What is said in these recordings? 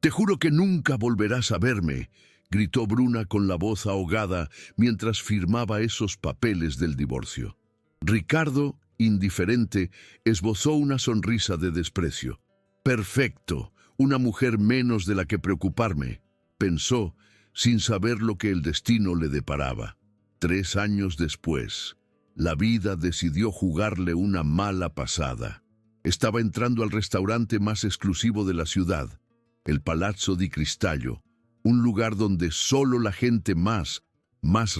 Te juro que nunca volverás a verme, gritó Bruna con la voz ahogada mientras firmaba esos papeles del divorcio. Ricardo, indiferente, esbozó una sonrisa de desprecio. Perfecto, una mujer menos de la que preocuparme, pensó, sin saber lo que el destino le deparaba. 3 años después, la vida decidió jugarle una mala pasada. Estaba entrando al restaurante más exclusivo de la ciudad, el Palazzo di Cristallo, un lugar donde solo la gente más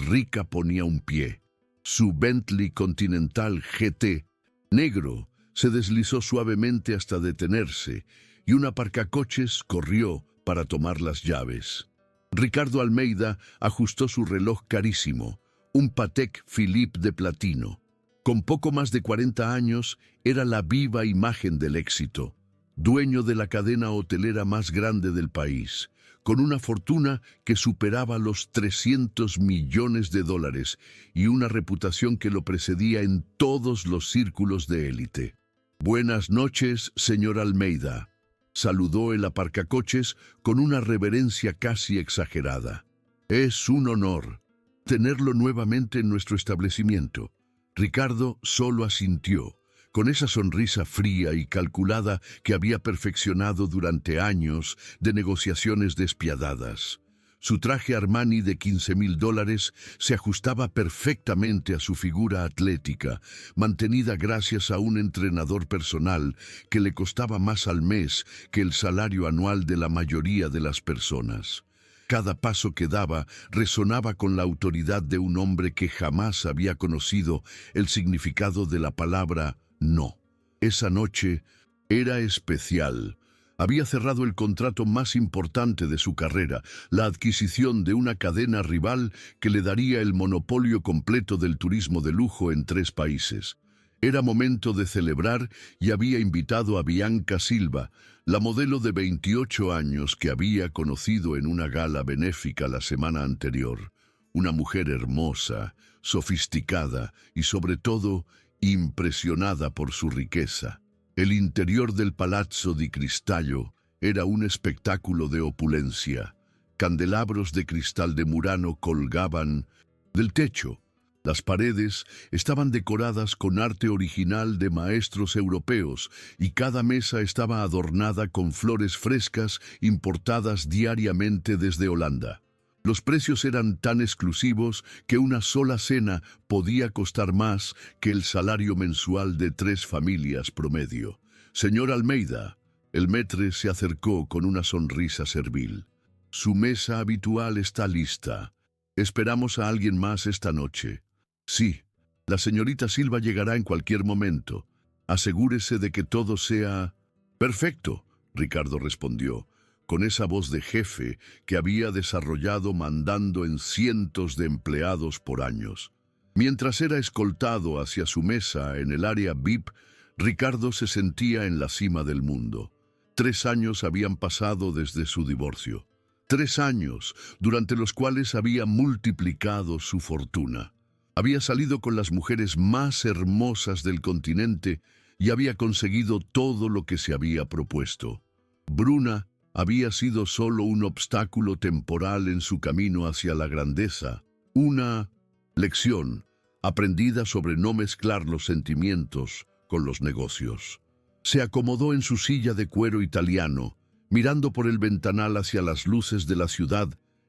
rica ponía un pie. Su Bentley Continental GT, negro, se deslizó suavemente hasta detenerse y un aparcacoches corrió para tomar las llaves. Ricardo Almeida ajustó su reloj carísimo, un Patek Philippe de platino. Con poco más de 40 años, era la viva imagen del éxito, dueño de la cadena hotelera más grande del país, con una fortuna que superaba los 300 millones de dólares y una reputación que lo precedía en todos los círculos de élite. «Buenas noches, señor Almeida», saludó el aparcacoches con una reverencia casi exagerada. «Es un honor tenerlo nuevamente en nuestro establecimiento». Ricardo solo asintió, con esa sonrisa fría y calculada que había perfeccionado durante años de negociaciones despiadadas. Su traje Armani de $15,000 se ajustaba perfectamente a su figura atlética, mantenida gracias a un entrenador personal que le costaba más al mes que el salario anual de la mayoría de las personas. Cada paso que daba resonaba con la autoridad de un hombre que jamás había conocido el significado de la palabra no. Esa noche era especial. Había cerrado el contrato más importante de su carrera, la adquisición de una cadena rival que le daría el monopolio completo del turismo de lujo en 3 países. Era momento de celebrar y había invitado a Bianca Silva, la modelo de 28 años que había conocido en una gala benéfica la semana anterior. Una mujer hermosa, sofisticada y sobre todo impresionada por su riqueza. El interior del Palazzo di Cristallo era un espectáculo de opulencia. Candelabros de cristal de Murano colgaban del techo. Las paredes estaban decoradas con arte original de maestros europeos y cada mesa estaba adornada con flores frescas importadas diariamente desde Holanda. Los precios eran tan exclusivos que una sola cena podía costar más que el salario mensual de 3 familias promedio. «Señor Almeida», el maître se acercó con una sonrisa servil. «Su mesa habitual está lista. Esperamos a alguien más esta noche». «Sí, la señorita Silva llegará en cualquier momento. Asegúrese de que todo sea...» «Perfecto», Ricardo respondió, con esa voz de jefe que había desarrollado mandando en cientos de empleados por años. Mientras era escoltado hacia su mesa en el área VIP, Ricardo se sentía en la cima del mundo. 3 años habían pasado desde su divorcio. 3 años durante los cuales había multiplicado su fortuna. Había salido con las mujeres más hermosas del continente y había conseguido todo lo que se había propuesto. Bruna había sido solo un obstáculo temporal en su camino hacia la grandeza, una lección aprendida sobre no mezclar los sentimientos con los negocios. Se acomodó en su silla de cuero italiano, mirando por el ventanal hacia las luces de la ciudad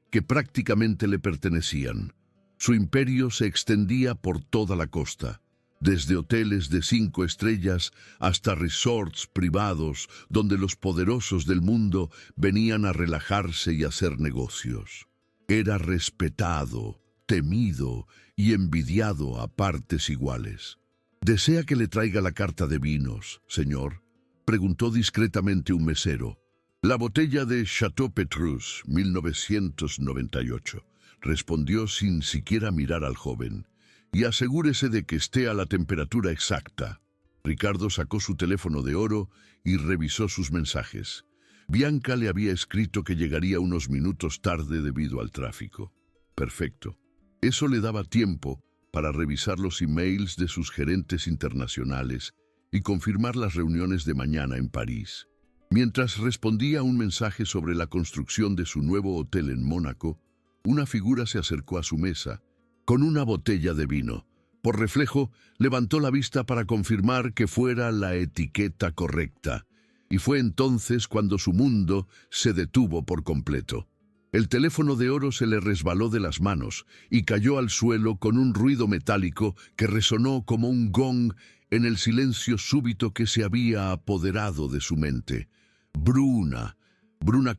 que prácticamente le pertenecían. Su imperio se extendía por toda la costa, desde hoteles de 5 estrellas hasta resorts privados donde los poderosos del mundo venían a relajarse y hacer negocios. Era respetado, temido y envidiado a partes iguales. «¿Desea que le traiga la carta de vinos, señor?», preguntó discretamente un mesero. «La botella de Chateau Petrus, 1998», respondió sin siquiera mirar al joven. «Y asegúrese de que esté a la temperatura exacta». Ricardo sacó su teléfono de oro y revisó sus mensajes. Bianca le había escrito que llegaría unos minutos tarde debido al tráfico. Perfecto. Eso le daba tiempo para revisar los emails de sus gerentes internacionales y confirmar las reuniones de mañana en París. Mientras respondía a un mensaje sobre la construcción de su nuevo hotel en Mónaco, una figura se acercó a su mesa, con una botella de vino. Por reflejo, levantó la vista para confirmar que fuera la etiqueta correcta, y fue entonces cuando su mundo se detuvo por completo. El teléfono de oro se le resbaló de las manos y cayó al suelo con un ruido metálico que resonó como un gong en el silencio súbito que se había apoderado de su mente. Bruna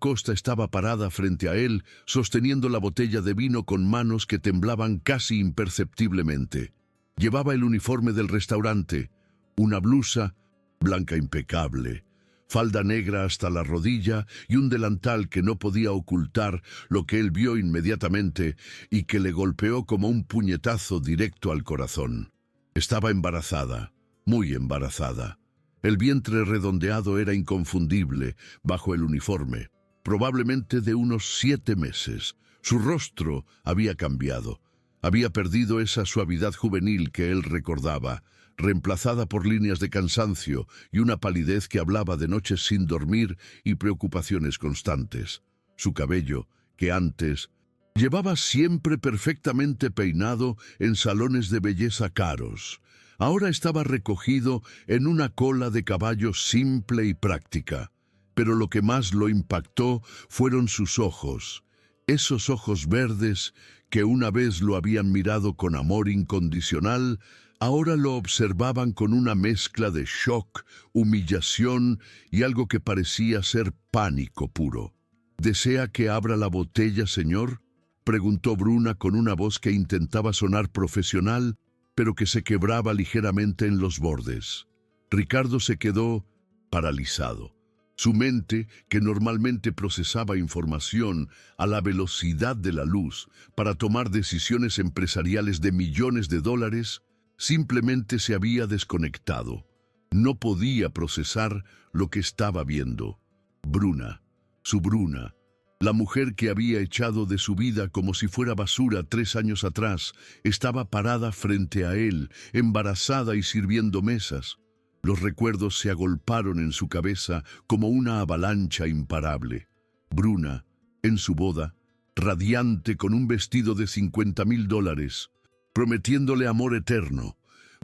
Costa estaba parada frente a él, sosteniendo la botella de vino con manos que temblaban casi imperceptiblemente. Llevaba el uniforme del restaurante, una blusa blanca impecable, falda negra hasta la rodilla y un delantal que no podía ocultar lo que él vio inmediatamente y que le golpeó como un puñetazo directo al corazón. Estaba embarazada, muy embarazada. El vientre redondeado era inconfundible bajo el uniforme, probablemente de unos 7 meses. Su rostro había cambiado. Había perdido esa suavidad juvenil que él recordaba, reemplazada por líneas de cansancio y una palidez que hablaba de noches sin dormir y preocupaciones constantes. Su cabello, que antes llevaba siempre perfectamente peinado en salones de belleza caros, ahora estaba recogido en una cola de caballo simple y práctica. Pero lo que más lo impactó fueron sus ojos, esos ojos verdes que una vez lo habían mirado con amor incondicional, ahora lo observaban con una mezcla de shock, humillación y algo que parecía ser pánico puro. ¿Desea que abra la botella, señor?, preguntó Bruna con una voz que intentaba sonar profesional, pero que se quebraba ligeramente en los bordes. Ricardo se quedó paralizado. Su mente, que normalmente procesaba información a la velocidad de la luz para tomar decisiones empresariales de millones de dólares, simplemente se había desconectado. No podía procesar lo que estaba viendo. Bruna, su Bruna, la mujer que había echado de su vida como si fuera basura 3 años atrás, estaba parada frente a él, embarazada y sirviendo mesas. Los recuerdos se agolparon en su cabeza como una avalancha imparable. Bruna, en su boda, radiante con un vestido de $50,000, prometiéndole amor eterno.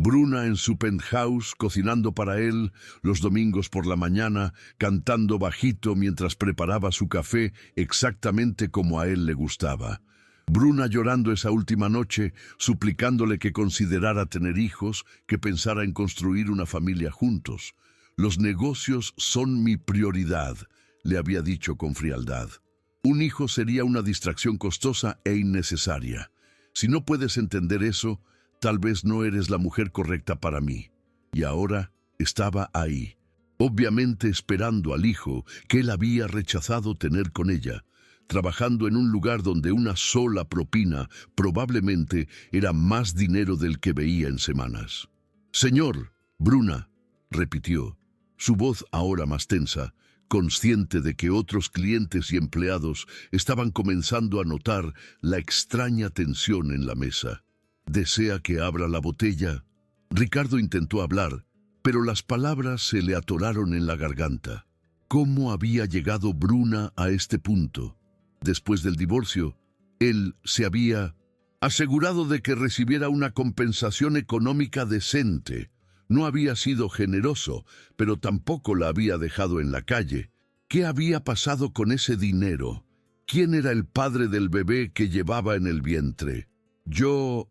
Bruna en su penthouse, cocinando para él los domingos por la mañana, cantando bajito mientras preparaba su café exactamente como a él le gustaba. Bruna llorando esa última noche, suplicándole que considerara tener hijos, que pensara en construir una familia juntos. «Los negocios son mi prioridad», le había dicho con frialdad. «Un hijo sería una distracción costosa e innecesaria. Si no puedes entender eso, tal vez no eres la mujer correcta para mí». Y ahora estaba ahí, obviamente esperando al hijo que él había rechazado tener con ella, trabajando en un lugar donde una sola propina probablemente era más dinero del que veía en semanas. «Señor», Bruna repitió, su voz ahora más tensa, consciente de que otros clientes y empleados estaban comenzando a notar la extraña tensión en la mesa. «¿Desea que abra la botella?». Ricardo intentó hablar, pero las palabras se le atoraron en la garganta. ¿Cómo había llegado Bruna a este punto? Después del divorcio, él se había asegurado de que recibiera una compensación económica decente. No había sido generoso, pero tampoco la había dejado en la calle. ¿Qué había pasado con ese dinero? ¿Quién era el padre del bebé que llevaba en el vientre? Yo...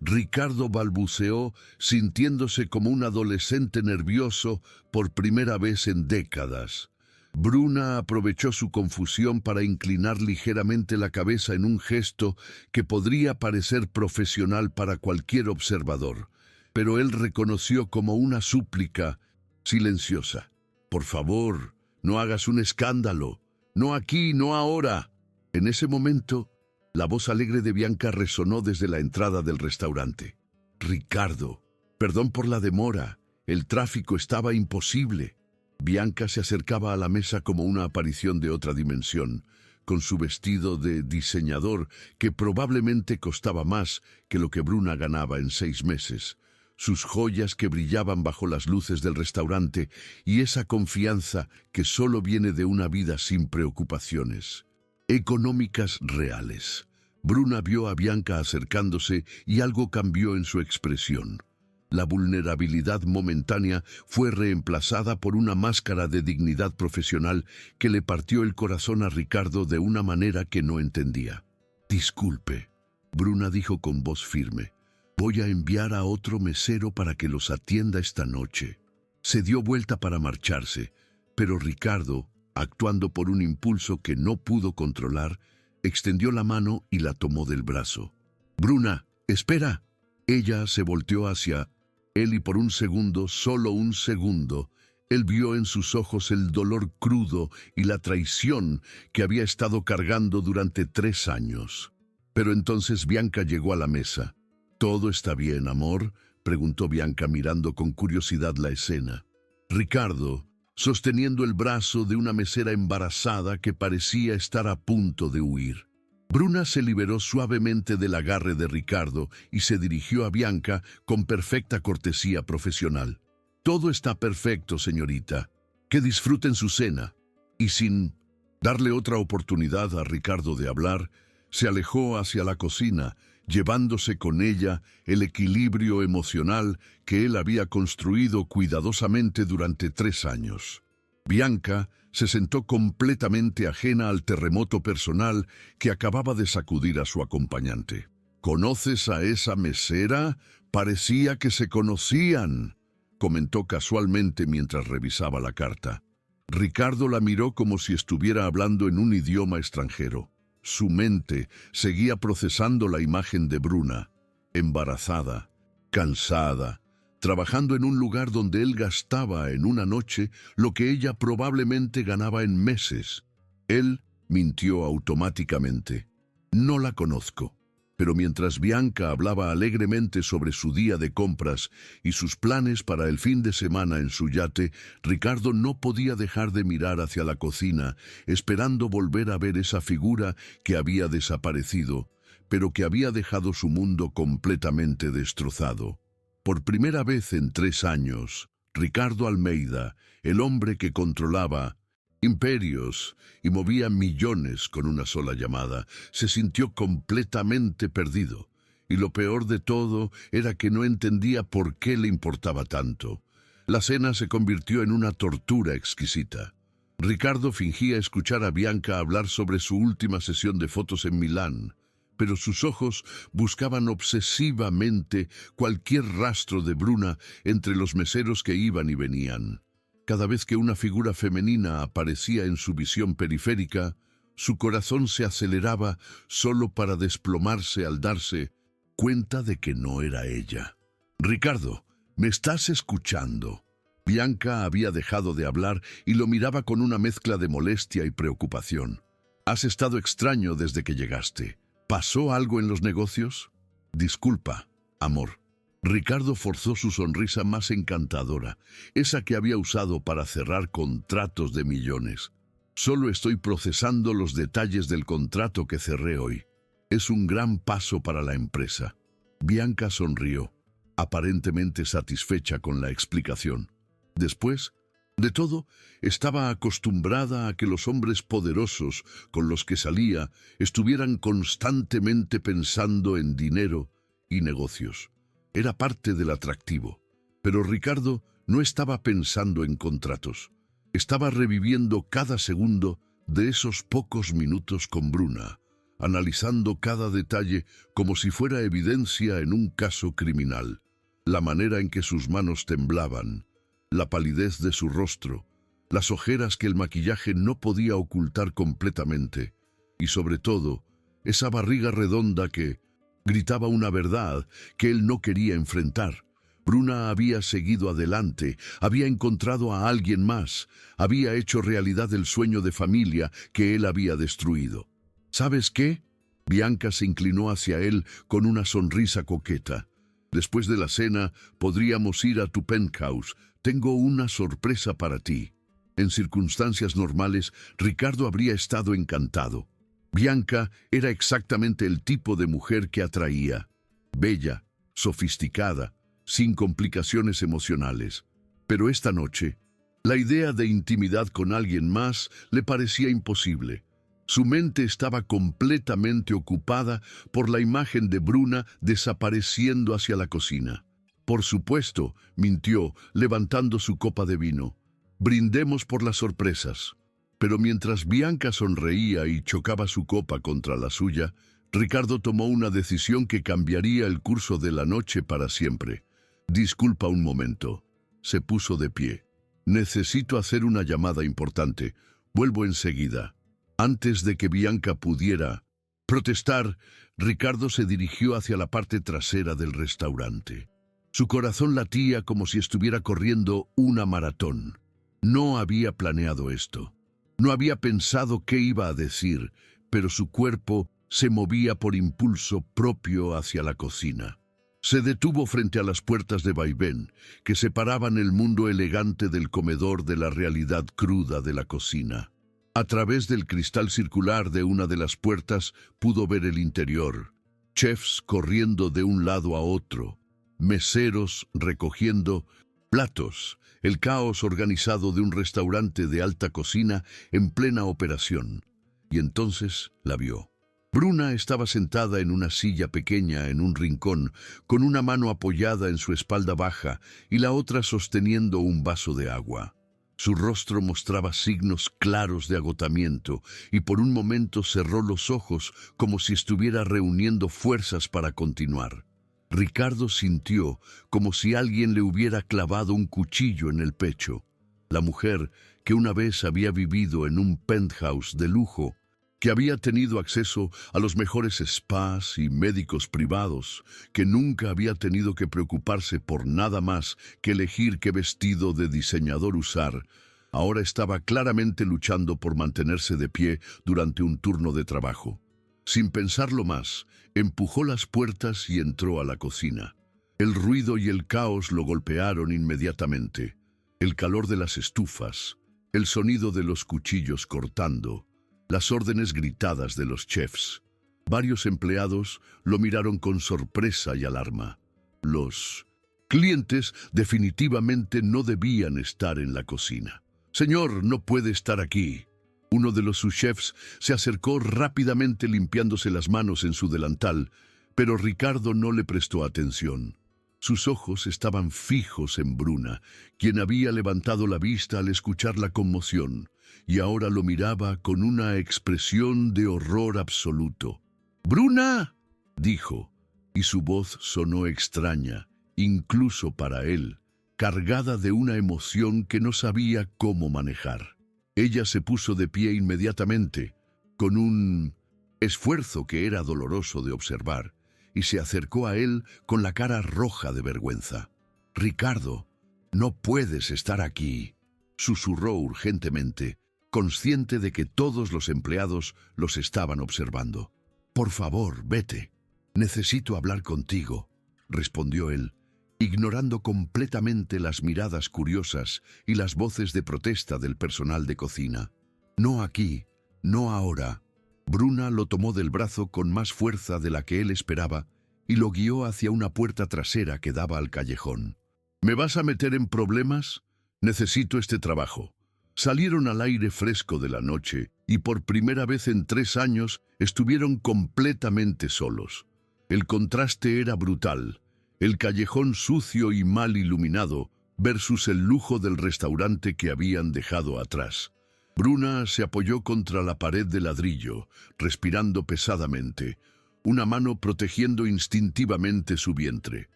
Ricardo balbuceó, sintiéndose como un adolescente nervioso por primera vez en décadas. Bruna aprovechó su confusión para inclinar ligeramente la cabeza en un gesto que podría parecer profesional para cualquier observador, pero él reconoció como una súplica silenciosa. «Por favor, no hagas un escándalo. No aquí, no ahora». En ese momento, la voz alegre de Bianca resonó desde la entrada del restaurante. «Ricardo, perdón por la demora. El tráfico estaba imposible». Bianca se acercaba a la mesa como una aparición de otra dimensión, con su vestido de diseñador que probablemente costaba más que lo que Bruna ganaba en 6 meses. sus joyas que brillaban bajo las luces del restaurante y esa confianza que solo viene de una vida sin preocupaciones económicas reales. Bruna vio a Bianca acercándose y algo cambió en su expresión. La vulnerabilidad momentánea fue reemplazada por una máscara de dignidad profesional que le partió el corazón a Ricardo de una manera que no entendía. «Disculpe», Bruna dijo con voz firme. «Voy a enviar a otro mesero para que los atienda esta noche». Se dio vuelta para marcharse, pero Ricardo, actuando por un impulso que no pudo controlar, extendió la mano y la tomó del brazo. «Bruna, espera». Ella se volteó hacia él y por un segundo, solo un segundo, él vio en sus ojos el dolor crudo y la traición que había estado cargando durante 3 años. Pero entonces Bianca llegó a la mesa. «¿Todo está bien, amor?», preguntó Bianca mirando con curiosidad la escena. Ricardo, sosteniendo el brazo de una mesera embarazada que parecía estar a punto de huir. Bruna se liberó suavemente del agarre de Ricardo y se dirigió a Bianca con perfecta cortesía profesional. «Todo está perfecto, señorita. Que disfruten su cena». Y sin darle otra oportunidad a Ricardo de hablar, se alejó hacia la cocina, llevándose con ella el equilibrio emocional que él había construido cuidadosamente durante 3 años. Bianca se sentó completamente ajena al terremoto personal que acababa de sacudir a su acompañante. «¿Conoces a esa mesera? Parecía que se conocían», comentó casualmente mientras revisaba la carta. Ricardo la miró como si estuviera hablando en un idioma extranjero. Su mente seguía procesando la imagen de Bruna, embarazada, cansada, trabajando en un lugar donde él gastaba en una noche lo que ella probablemente ganaba en meses. Él mintió automáticamente. «No la conozco». Pero mientras Bianca hablaba alegremente sobre su día de compras y sus planes para el fin de semana en su yate, Ricardo no podía dejar de mirar hacia la cocina, esperando volver a ver esa figura que había desaparecido, pero que había dejado su mundo completamente destrozado. Por primera vez en 3 años, Ricardo Almeida, el hombre que controlaba imperios y movía millones con una sola llamada, se sintió completamente perdido. Y lo peor de todo era que no entendía por qué le importaba tanto. La cena se convirtió en una tortura exquisita. Ricardo fingía escuchar a Bianca hablar sobre su última sesión de fotos en Milán, pero sus ojos buscaban obsesivamente cualquier rastro de Bruna entre los meseros que iban y venían. Cada vez que una figura femenina aparecía en su visión periférica, su corazón se aceleraba solo para desplomarse al darse cuenta de que no era ella. «Ricardo, ¿me estás escuchando?». Bianca había dejado de hablar y lo miraba con una mezcla de molestia y preocupación. «Has estado extraño desde que llegaste. ¿Pasó algo en los negocios?». «Disculpa, amor». Ricardo forzó su sonrisa más encantadora, esa que había usado para cerrar contratos de millones. «Solo estoy procesando los detalles del contrato que cerré hoy. Es un gran paso para la empresa». Bianca sonrió, aparentemente satisfecha con la explicación. Después de todo, estaba acostumbrada a que los hombres poderosos con los que salía estuvieran constantemente pensando en dinero y negocios. Era parte del atractivo. Pero Ricardo no estaba pensando en contratos. Estaba reviviendo cada segundo de esos pocos minutos con Bruna, analizando cada detalle como si fuera evidencia en un caso criminal. La manera en que sus manos temblaban, la palidez de su rostro, las ojeras que el maquillaje no podía ocultar completamente, y sobre todo, esa barriga redonda que gritaba una verdad que él no quería enfrentar. Bruna había seguido adelante, había encontrado a alguien más, había hecho realidad el sueño de familia que él había destruido. ¿Sabes qué? Bianca se inclinó hacia él con una sonrisa coqueta. «Después de la cena, podríamos ir a tu penthouse. Tengo una sorpresa para ti». En circunstancias normales, Ricardo habría estado encantado. Bianca era exactamente el tipo de mujer que atraía. Bella, sofisticada, sin complicaciones emocionales. Pero esta noche, la idea de intimidad con alguien más le parecía imposible. Su mente estaba completamente ocupada por la imagen de Bruna desapareciendo hacia la cocina. Por supuesto, mintió, levantando su copa de vino. Brindemos por las sorpresas. Pero mientras Bianca sonreía y chocaba su copa contra la suya, Ricardo tomó una decisión que cambiaría el curso de la noche para siempre. Disculpa un momento. Se puso de pie. Necesito hacer una llamada importante. Vuelvo enseguida. Antes de que Bianca pudiera protestar, Ricardo se dirigió hacia la parte trasera del restaurante. Su corazón latía como si estuviera corriendo una maratón. No había planeado esto. No había pensado qué iba a decir, pero su cuerpo se movía por impulso propio hacia la cocina. Se detuvo frente a las puertas de vaivén que separaban el mundo elegante del comedor de la realidad cruda de la cocina. A través del cristal circular de una de las puertas pudo ver el interior. Chefs corriendo de un lado a otro, meseros recogiendo platos, el caos organizado de un restaurante de alta cocina en plena operación. Y entonces la vio. Bruna estaba sentada en una silla pequeña en un rincón, con una mano apoyada en su espalda baja y la otra sosteniendo un vaso de agua. Su rostro mostraba signos claros de agotamiento y por un momento cerró los ojos como si estuviera reuniendo fuerzas para continuar. Ricardo sintió como si alguien le hubiera clavado un cuchillo en el pecho. La mujer, que una vez había vivido en un penthouse de lujo, que había tenido acceso a los mejores spas y médicos privados, que nunca había tenido que preocuparse por nada más que elegir qué vestido de diseñador usar, ahora estaba claramente luchando por mantenerse de pie durante un turno de trabajo. Sin pensarlo más, empujó las puertas y entró a la cocina. El ruido y el caos lo golpearon inmediatamente. El calor de las estufas, el sonido de los cuchillos cortando, las órdenes gritadas de los chefs. Varios empleados lo miraron con sorpresa y alarma. Los clientes definitivamente no debían estar en la cocina. «Señor, no puede estar aquí». Uno de los sous-chefs se acercó rápidamente limpiándose las manos en su delantal, pero Ricardo no le prestó atención. Sus ojos estaban fijos en Bruna, quien había levantado la vista al escuchar la conmoción, y ahora lo miraba con una expresión de horror absoluto. «¡Bruna!», dijo, y su voz sonó extraña, incluso para él, cargada de una emoción que no sabía cómo manejar. Ella se puso de pie inmediatamente, con un esfuerzo que era doloroso de observar, y se acercó a él con la cara roja de vergüenza. «Ricardo, no puedes estar aquí», susurró urgentemente, consciente de que todos los empleados los estaban observando. «Por favor, vete. Necesito hablar contigo», respondió él, ignorando completamente las miradas curiosas y las voces de protesta del personal de cocina. «No aquí, no ahora». Bruna lo tomó del brazo con más fuerza de la que él esperaba y lo guió hacia una puerta trasera que daba al callejón. «¿Me vas a meter en problemas? Necesito este trabajo». Salieron al aire fresco de la noche y por primera vez en 3 años estuvieron completamente solos. El contraste era brutal. El callejón sucio y mal iluminado versus el lujo del restaurante que habían dejado atrás. Bruna se apoyó contra la pared de ladrillo, respirando pesadamente, una mano protegiendo instintivamente su vientre.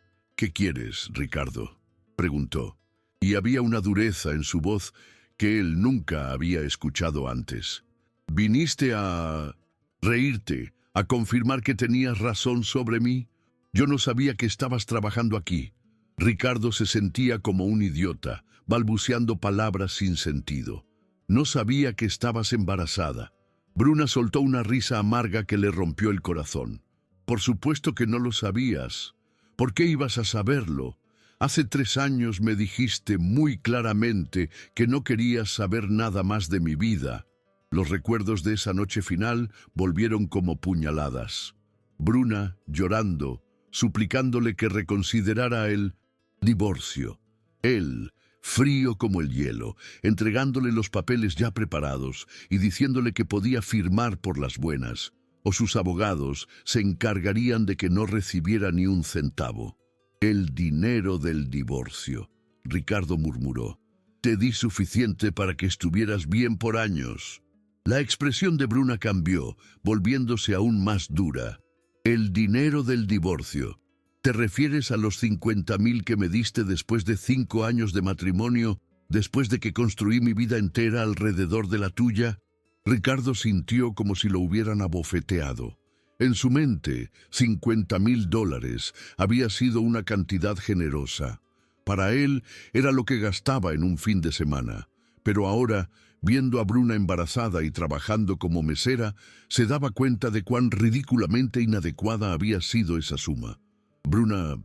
«¿Qué quieres, Ricardo?», preguntó, y había una dureza en su voz que él nunca había escuchado antes. «¿Viniste a reírte, a confirmar que tenías razón sobre mí? Yo no sabía que estabas trabajando aquí». Ricardo se sentía como un idiota, balbuceando palabras sin sentido. «No sabía que estabas embarazada». Bruna soltó una risa amarga que le rompió el corazón. «Por supuesto que no lo sabías. ¿Por qué ibas a saberlo? Hace 3 años me dijiste muy claramente que no querías saber nada más de mi vida». Los recuerdos de esa noche final volvieron como puñaladas. Bruna, llorando, suplicándole que reconsiderara el Divorcio. Él, frío como el hielo, entregándole los papeles ya preparados y diciéndole que podía firmar por las buenas, o sus abogados se encargarían de que no recibiera ni un centavo. El dinero del divorcio. Ricardo murmuró. Te di suficiente para que estuvieras bien por años. La expresión de Bruna cambió, volviéndose aún más dura. El dinero del divorcio. ¿Te refieres a los 50.000 que me diste después de 5 años de matrimonio, después de que construí mi vida entera alrededor de la tuya? Ricardo sintió como si lo hubieran abofeteado. En su mente, $50.000 había sido una cantidad generosa. Para él era lo que gastaba en un fin de semana. Pero ahora, viendo a Bruna embarazada y trabajando como mesera, se daba cuenta de cuán ridículamente inadecuada había sido esa suma. Bruna,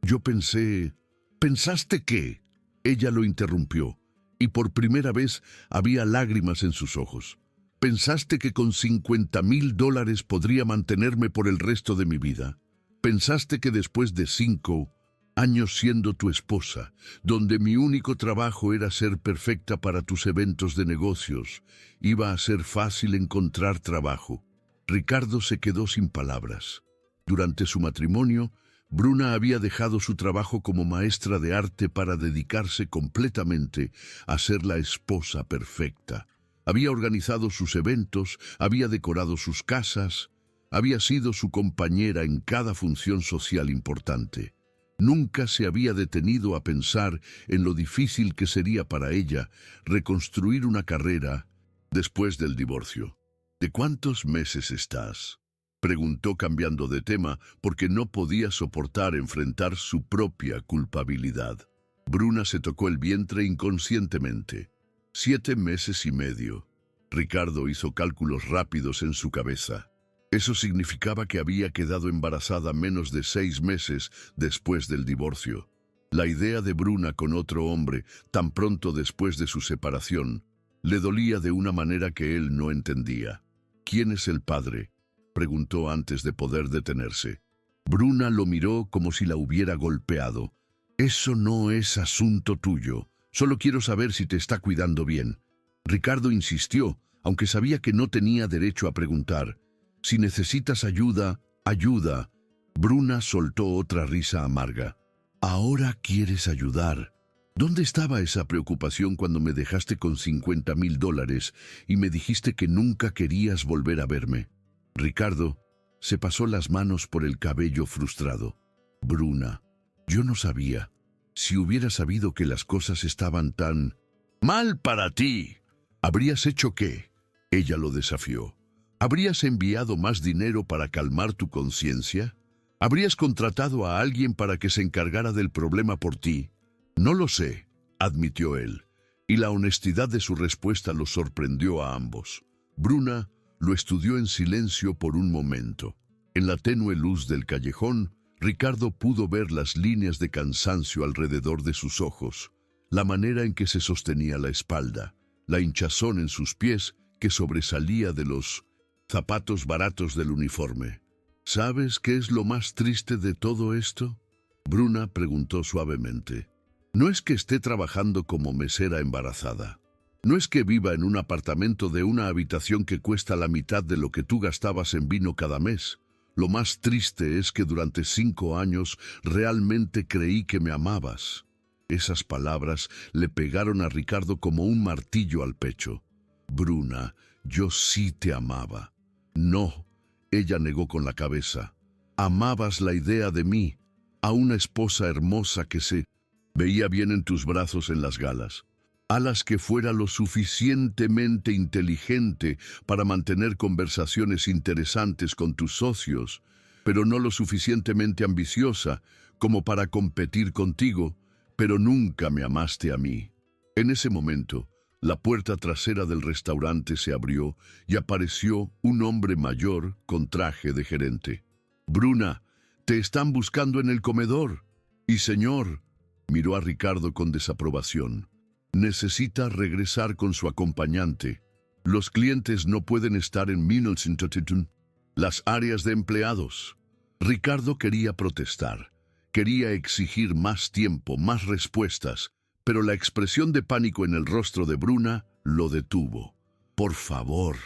yo pensé... ¿Pensaste qué? Ella lo interrumpió, y por primera vez había lágrimas en sus ojos. ¿Pensaste que con $50.000 podría mantenerme por el resto de mi vida? ¿Pensaste que después de 5 años siendo tu esposa, donde mi único trabajo era ser perfecta para tus eventos de negocios, iba a ser fácil encontrar trabajo? Ricardo se quedó sin palabras. Durante su matrimonio, Bruna había dejado su trabajo como maestra de arte para dedicarse completamente a ser la esposa perfecta. Había organizado sus eventos, había decorado sus casas, había sido su compañera en cada función social importante. Nunca se había detenido a pensar en lo difícil que sería para ella reconstruir una carrera después del divorcio. ¿De cuántos meses estás?, preguntó cambiando de tema porque no podía soportar enfrentar su propia culpabilidad. Bruna se tocó el vientre inconscientemente. 7 meses y medio. Ricardo hizo cálculos rápidos en su cabeza. Eso significaba que había quedado embarazada menos de 6 meses después del divorcio. La idea de Bruna con otro hombre, tan pronto después de su separación, le dolía de una manera que él no entendía. ¿Quién es el padre?, preguntó antes de poder detenerse. Bruna lo miró como si la hubiera golpeado. Eso no es asunto tuyo. Solo quiero saber si te está cuidando bien. Ricardo insistió, aunque sabía que no tenía derecho a preguntar. Si necesitas ayuda, ayuda. Bruna soltó otra risa amarga. Ahora quieres ayudar. ¿Dónde estaba esa preocupación cuando me dejaste con $50.000 y me dijiste que nunca querías volver a verme? Ricardo se pasó las manos por el cabello frustrado. Bruna, yo no sabía. Si hubiera sabido que las cosas estaban tan mal para ti, ¿habrías hecho qué? Ella lo desafió. ¿Habrías enviado más dinero para calmar tu conciencia? ¿Habrías contratado a alguien para que se encargara del problema por ti? No lo sé, admitió él, y la honestidad de su respuesta los sorprendió a ambos. Bruna lo estudió en silencio por un momento. En la tenue luz del callejón, Ricardo pudo ver las líneas de cansancio alrededor de sus ojos, la manera en que se sostenía la espalda, la hinchazón en sus pies que sobresalía de los zapatos baratos del uniforme. ¿Sabes qué es lo más triste de todo esto?, Bruna preguntó suavemente. No es que esté trabajando como mesera embarazada. No es que viva en un apartamento de una habitación que cuesta la mitad de lo que tú gastabas en vino cada mes. Lo más triste es que durante 5 años realmente creí que me amabas. Esas palabras le pegaron a Ricardo como un martillo al pecho. Bruna, yo sí te amaba. No, ella negó con la cabeza. Amabas la idea de mí, a una esposa hermosa que se veía bien en tus brazos en las galas. A las que fuera lo suficientemente inteligente para mantener conversaciones interesantes con tus socios, pero no lo suficientemente ambiciosa como para competir contigo, pero nunca me amaste a mí. En ese momento, la puerta trasera del restaurante se abrió y apareció un hombre mayor con traje de gerente. Bruna, te están buscando en el comedor. Y señor, miró a Ricardo con desaprobación. Necesita regresar con su acompañante. Los clientes no pueden estar en las áreas de empleados. Ricardo quería protestar. Quería exigir más tiempo, más respuestas, pero la expresión de pánico en el rostro de Bruna lo detuvo. «Por favor»,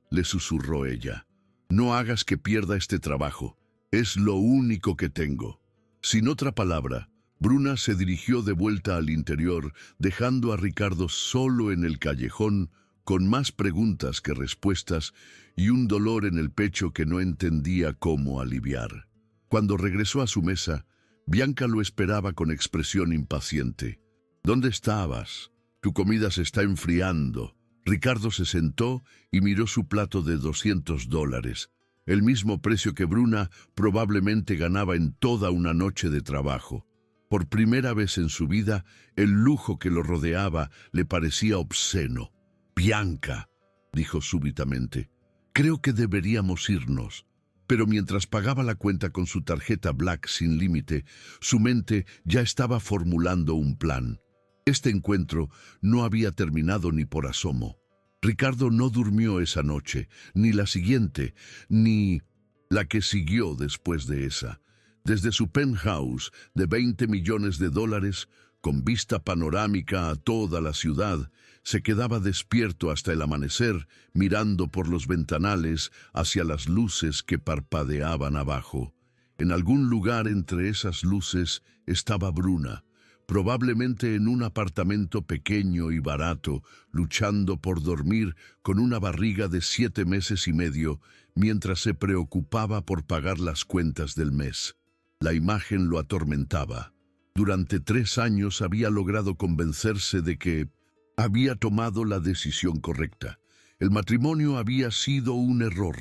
le susurró ella, «no hagas que pierda este trabajo. Es lo único que tengo». Sin otra palabra, Bruna se dirigió de vuelta al interior, dejando a Ricardo solo en el callejón, con más preguntas que respuestas y un dolor en el pecho que no entendía cómo aliviar. Cuando regresó a su mesa, Bianca lo esperaba con expresión impaciente. «¿Dónde estabas? Tu comida se está enfriando». Ricardo se sentó y miró su plato de $200, el mismo precio que Bruna probablemente ganaba en toda una noche de trabajo. Por primera vez en su vida, el lujo que lo rodeaba le parecía obsceno. «Bianca», dijo súbitamente, «creo que deberíamos irnos». Pero mientras pagaba la cuenta con su tarjeta Black sin límite, su mente ya estaba formulando un plan. Este encuentro no había terminado ni por asomo. Ricardo no durmió esa noche, ni la siguiente, ni la que siguió después de esa. Desde su penthouse de $20 millones, con vista panorámica a toda la ciudad, se quedaba despierto hasta el amanecer, mirando por los ventanales hacia las luces que parpadeaban abajo. En algún lugar entre esas luces estaba Bruna, probablemente en un apartamento pequeño y barato, luchando por dormir con una barriga de 7 meses y medio, mientras se preocupaba por pagar las cuentas del mes. La imagen lo atormentaba. Durante 3 años había logrado convencerse de que había tomado la decisión correcta. El matrimonio había sido un error.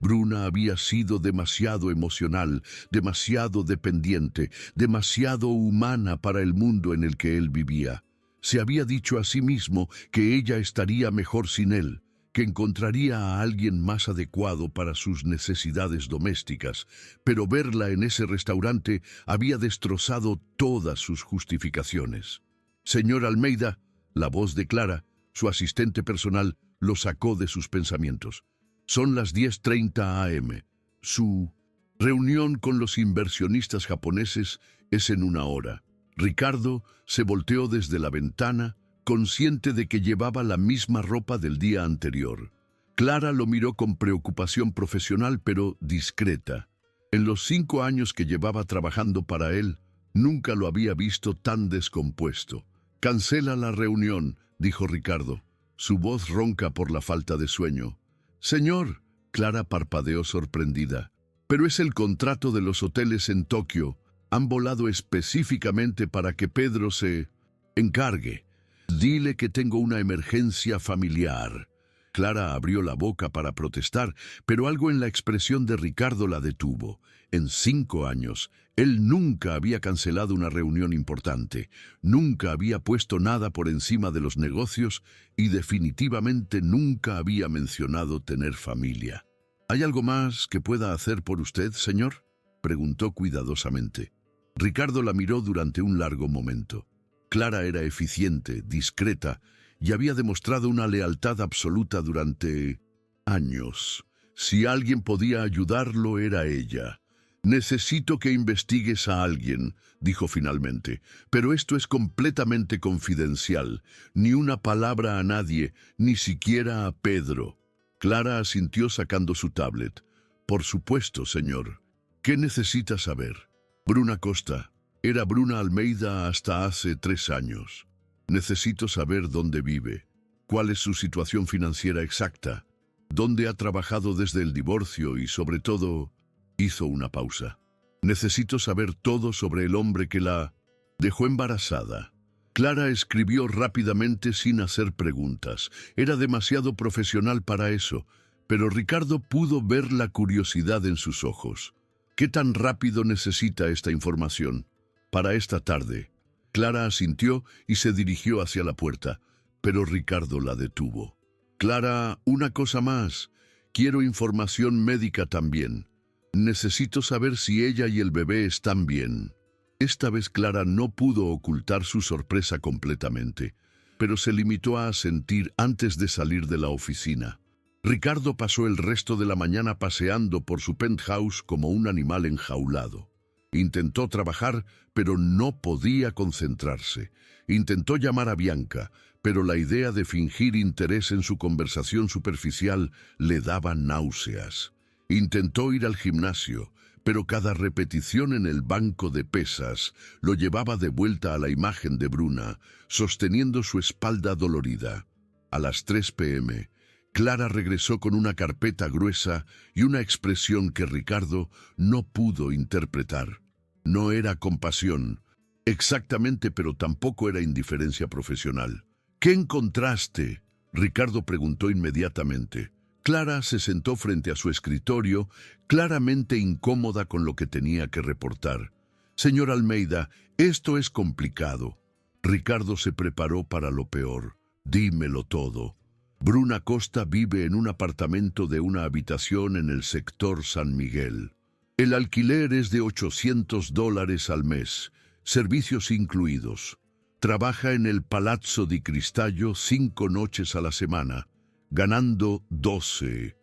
Bruna había sido demasiado emocional, demasiado dependiente, demasiado humana para el mundo en el que él vivía. Se había dicho a sí mismo que ella estaría mejor sin él, que encontraría a alguien más adecuado para sus necesidades domésticas, pero verla en ese restaurante había destrozado todas sus justificaciones. «Señor Almeida», la voz de Clara, su asistente personal, lo sacó de sus pensamientos. «Son las 10:30 a.m. Su reunión con los inversionistas japoneses es en 1 hora». Ricardo se volteó desde la ventana, consciente de que llevaba la misma ropa del día anterior. Clara lo miró con preocupación profesional, pero discreta. En los 5 años que llevaba trabajando para él, nunca lo había visto tan descompuesto. «Cancela la reunión», dijo Ricardo, su voz ronca por la falta de sueño. «Señor», Clara parpadeó sorprendida, «pero es el contrato de los hoteles en Tokio. Han volado específicamente para que Pedro se encargue. Dile que tengo una emergencia familiar». Clara abrió la boca para protestar, pero algo en la expresión de Ricardo la detuvo. En 5 años, él nunca había cancelado una reunión importante, nunca había puesto nada por encima de los negocios y definitivamente nunca había mencionado tener familia. «¿Hay algo más que pueda hacer por usted, señor?», preguntó cuidadosamente. Ricardo la miró durante un largo momento. Clara era eficiente, discreta, y había demostrado una lealtad absoluta durante años. Si alguien podía ayudarlo, era ella. «Necesito que investigues a alguien», dijo finalmente, «pero esto es completamente confidencial. Ni una palabra a nadie, ni siquiera a Pedro». Clara asintió sacando su tablet. «Por supuesto, señor. ¿Qué necesita saber?» «Bruna Costa. Era Bruna Almeida hasta hace 3 años. Necesito saber dónde vive, cuál es su situación financiera exacta, dónde ha trabajado desde el divorcio y, sobre todo», hizo una pausa, «necesito saber todo sobre el hombre que la dejó embarazada». Clara escribió rápidamente sin hacer preguntas. Era demasiado profesional para eso, pero Ricardo pudo ver la curiosidad en sus ojos. «¿Qué tan rápido necesita esta información?» «Para esta tarde». Clara asintió y se dirigió hacia la puerta, pero Ricardo la detuvo. «Clara, una cosa más. Quiero información médica también. Necesito saber si ella y el bebé están bien». Esta vez Clara no pudo ocultar su sorpresa completamente, pero se limitó a asentir antes de salir de la oficina. Ricardo pasó el resto de la mañana paseando por su penthouse como un animal enjaulado. Intentó trabajar, pero no podía concentrarse. Intentó llamar a Bianca, pero la idea de fingir interés en su conversación superficial le daba náuseas. Intentó ir al gimnasio, pero cada repetición en el banco de pesas lo llevaba de vuelta a la imagen de Bruna, sosteniendo su espalda dolorida. A las 3 p.m., Clara regresó con una carpeta gruesa y una expresión que Ricardo no pudo interpretar. No era compasión, exactamente, pero tampoco era indiferencia profesional. ¿Qué encontraste?, Ricardo preguntó inmediatamente. Clara se sentó frente a su escritorio, claramente incómoda con lo que tenía que reportar. Señor Almeida, esto es complicado. Ricardo se preparó para lo peor. Dímelo todo. Bruna Costa vive en un apartamento de una habitación en el sector San Miguel. El alquiler es de $800 al mes, servicios incluidos. Trabaja en el Palazzo di Cristallo 5 noches a la semana, ganando $12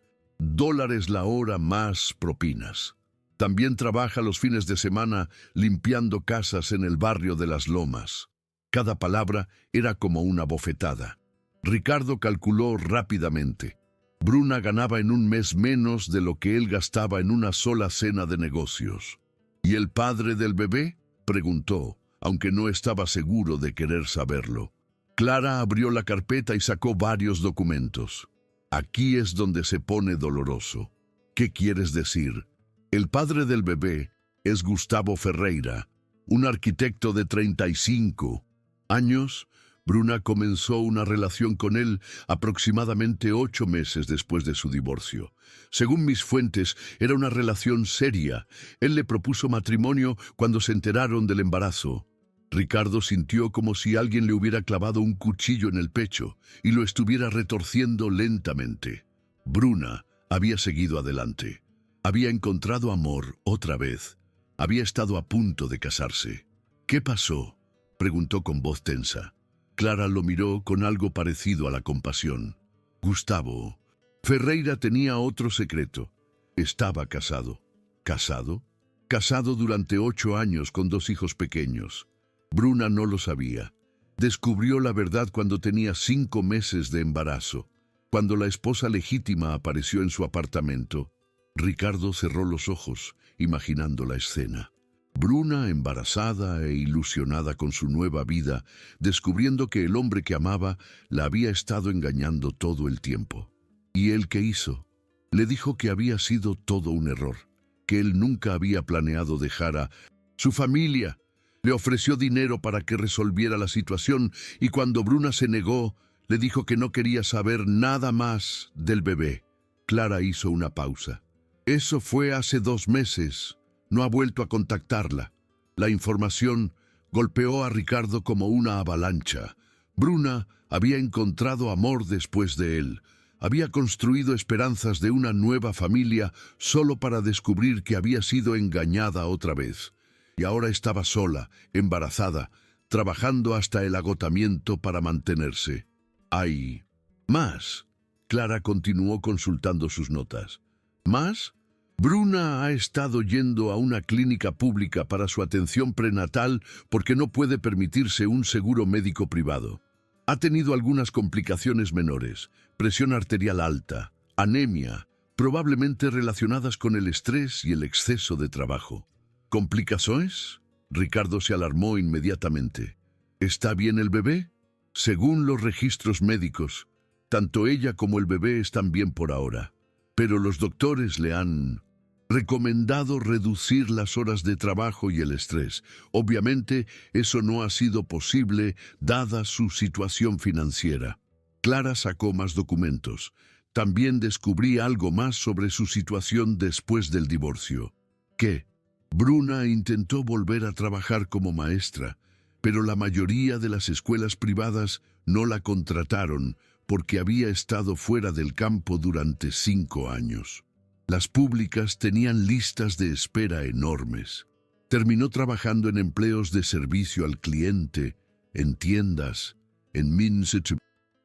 la hora más propinas. También trabaja los fines de semana limpiando casas en el barrio de Las Lomas. Cada palabra era como una bofetada. Ricardo calculó rápidamente. Bruna ganaba en un mes menos de lo que él gastaba en una sola cena de negocios. ¿Y el padre del bebé?, preguntó, aunque no estaba seguro de querer saberlo. Clara abrió la carpeta y sacó varios documentos. Aquí es donde se pone doloroso. ¿Qué quieres decir? El padre del bebé es Gustavo Ferreira, un arquitecto de 35 años. Bruna comenzó una relación con él aproximadamente 8 meses después de su divorcio. Según mis fuentes, era una relación seria. Él le propuso matrimonio cuando se enteraron del embarazo. Ricardo sintió como si alguien le hubiera clavado un cuchillo en el pecho y lo estuviera retorciendo lentamente. Bruna había seguido adelante. Había encontrado amor otra vez. Había estado a punto de casarse. ¿Qué pasó?, preguntó con voz tensa. Clara lo miró con algo parecido a la compasión. Gustavo Ferreira tenía otro secreto. Estaba casado. ¿Casado? Casado durante 8 años con 2 hijos pequeños. Bruna no lo sabía. Descubrió la verdad cuando tenía 5 meses de embarazo. Cuando la esposa legítima apareció en su apartamento, Ricardo cerró los ojos, imaginando la escena. Bruna, embarazada e ilusionada con su nueva vida, descubriendo que el hombre que amaba la había estado engañando todo el tiempo. ¿Y él qué hizo? Le dijo que había sido todo un error, que él nunca había planeado dejar a su familia. Le ofreció dinero para que resolviera la situación y cuando Bruna se negó, le dijo que no quería saber nada más del bebé. Clara hizo una pausa. Eso fue hace 2 meses. No ha vuelto a contactarla. La información golpeó a Ricardo como una avalancha. Bruna había encontrado amor después de él. Había construido esperanzas de una nueva familia solo para descubrir que había sido engañada otra vez. Y ahora estaba sola, embarazada, trabajando hasta el agotamiento para mantenerse. ¡Ay! ¡Más! Clara continuó consultando sus notas. ¿Más? Bruna ha estado yendo a una clínica pública para su atención prenatal porque no puede permitirse un seguro médico privado. Ha tenido algunas complicaciones menores, presión arterial alta, anemia, probablemente relacionadas con el estrés y el exceso de trabajo. ¿Complicaciones? Ricardo se alarmó inmediatamente. ¿Está bien el bebé? Según los registros médicos, tanto ella como el bebé están bien por ahora. Pero los doctores le han recomendado reducir las horas de trabajo y el estrés. Obviamente, eso no ha sido posible dada su situación financiera. Clara sacó más documentos. También descubrí algo más sobre su situación después del divorcio. ¿Qué? Bruna intentó volver a trabajar como maestra, pero la mayoría de las escuelas privadas no la contrataron porque había estado fuera del campo durante 5 años. Las públicas tenían listas de espera enormes. Terminó trabajando en empleos de servicio al cliente, en tiendas, en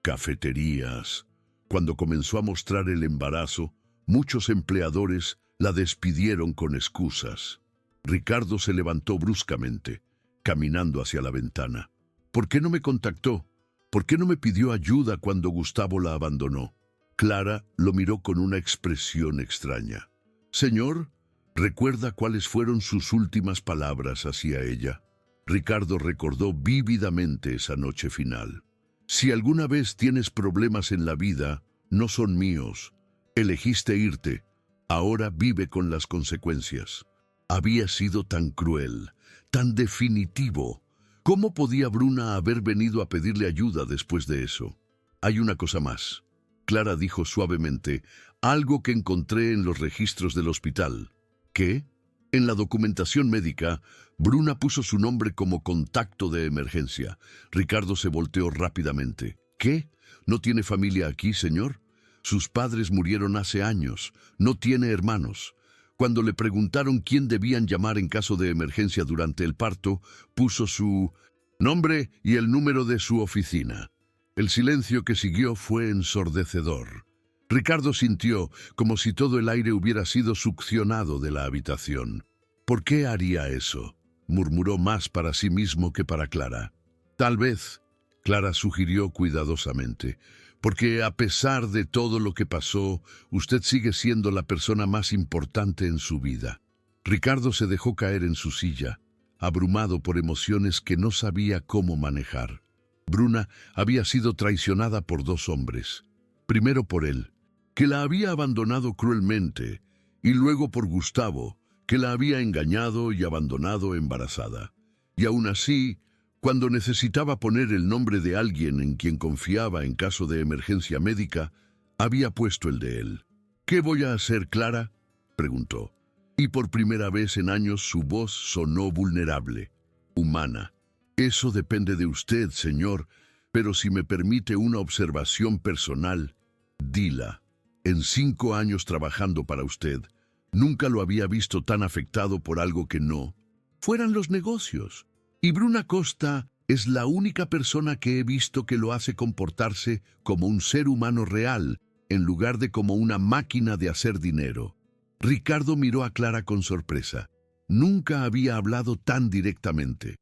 cafeterías. Cuando comenzó a mostrar el embarazo, muchos empleadores la despidieron con excusas. Ricardo se levantó bruscamente, caminando hacia la ventana. ¿Por qué no me contactó? ¿Por qué no me pidió ayuda cuando Gustavo la abandonó? Clara lo miró con una expresión extraña. Señor, ¿recuerda cuáles fueron sus últimas palabras hacia ella? Ricardo recordó vívidamente esa noche final. Si alguna vez tienes problemas en la vida, no son míos. Elegiste irte. Ahora vive con las consecuencias. Había sido tan cruel, tan definitivo. ¿Cómo podía Bruna haber venido a pedirle ayuda después de eso? Hay una cosa más. Clara dijo suavemente, algo que encontré en los registros del hospital. ¿Qué? En la documentación médica, Bruna puso su nombre como contacto de emergencia. Ricardo se volteó rápidamente. ¿Qué? ¿No tiene familia aquí, señor? Sus padres murieron hace años. No tiene hermanos. Cuando le preguntaron quién debían llamar en caso de emergencia durante el parto, puso su nombre y el número de su oficina. El silencio que siguió fue ensordecedor. Ricardo sintió como si todo el aire hubiera sido succionado de la habitación. ¿Por qué haría eso?, murmuró más para sí mismo que para Clara. Tal vez, Clara sugirió cuidadosamente, porque a pesar de todo lo que pasó, usted sigue siendo la persona más importante en su vida. Ricardo se dejó caer en su silla, abrumado por emociones que no sabía cómo manejar. Bruna había sido traicionada por dos hombres. Primero por él, que la había abandonado cruelmente, y luego por Gustavo, que la había engañado y abandonado embarazada. Y aún así, cuando necesitaba poner el nombre de alguien en quien confiaba en caso de emergencia médica, había puesto el de él. ¿Qué voy a hacer, Clara?, preguntó. Y por primera vez en años su voz sonó vulnerable, humana. Eso depende de usted, señor, pero si me permite una observación personal, dila. En 5 años trabajando para usted, nunca lo había visto tan afectado por algo que no fueran los negocios. Y Bruna Costa es la única persona que he visto que lo hace comportarse como un ser humano real, en lugar de como una máquina de hacer dinero. Ricardo miró a Clara con sorpresa. Nunca había hablado tan directamente.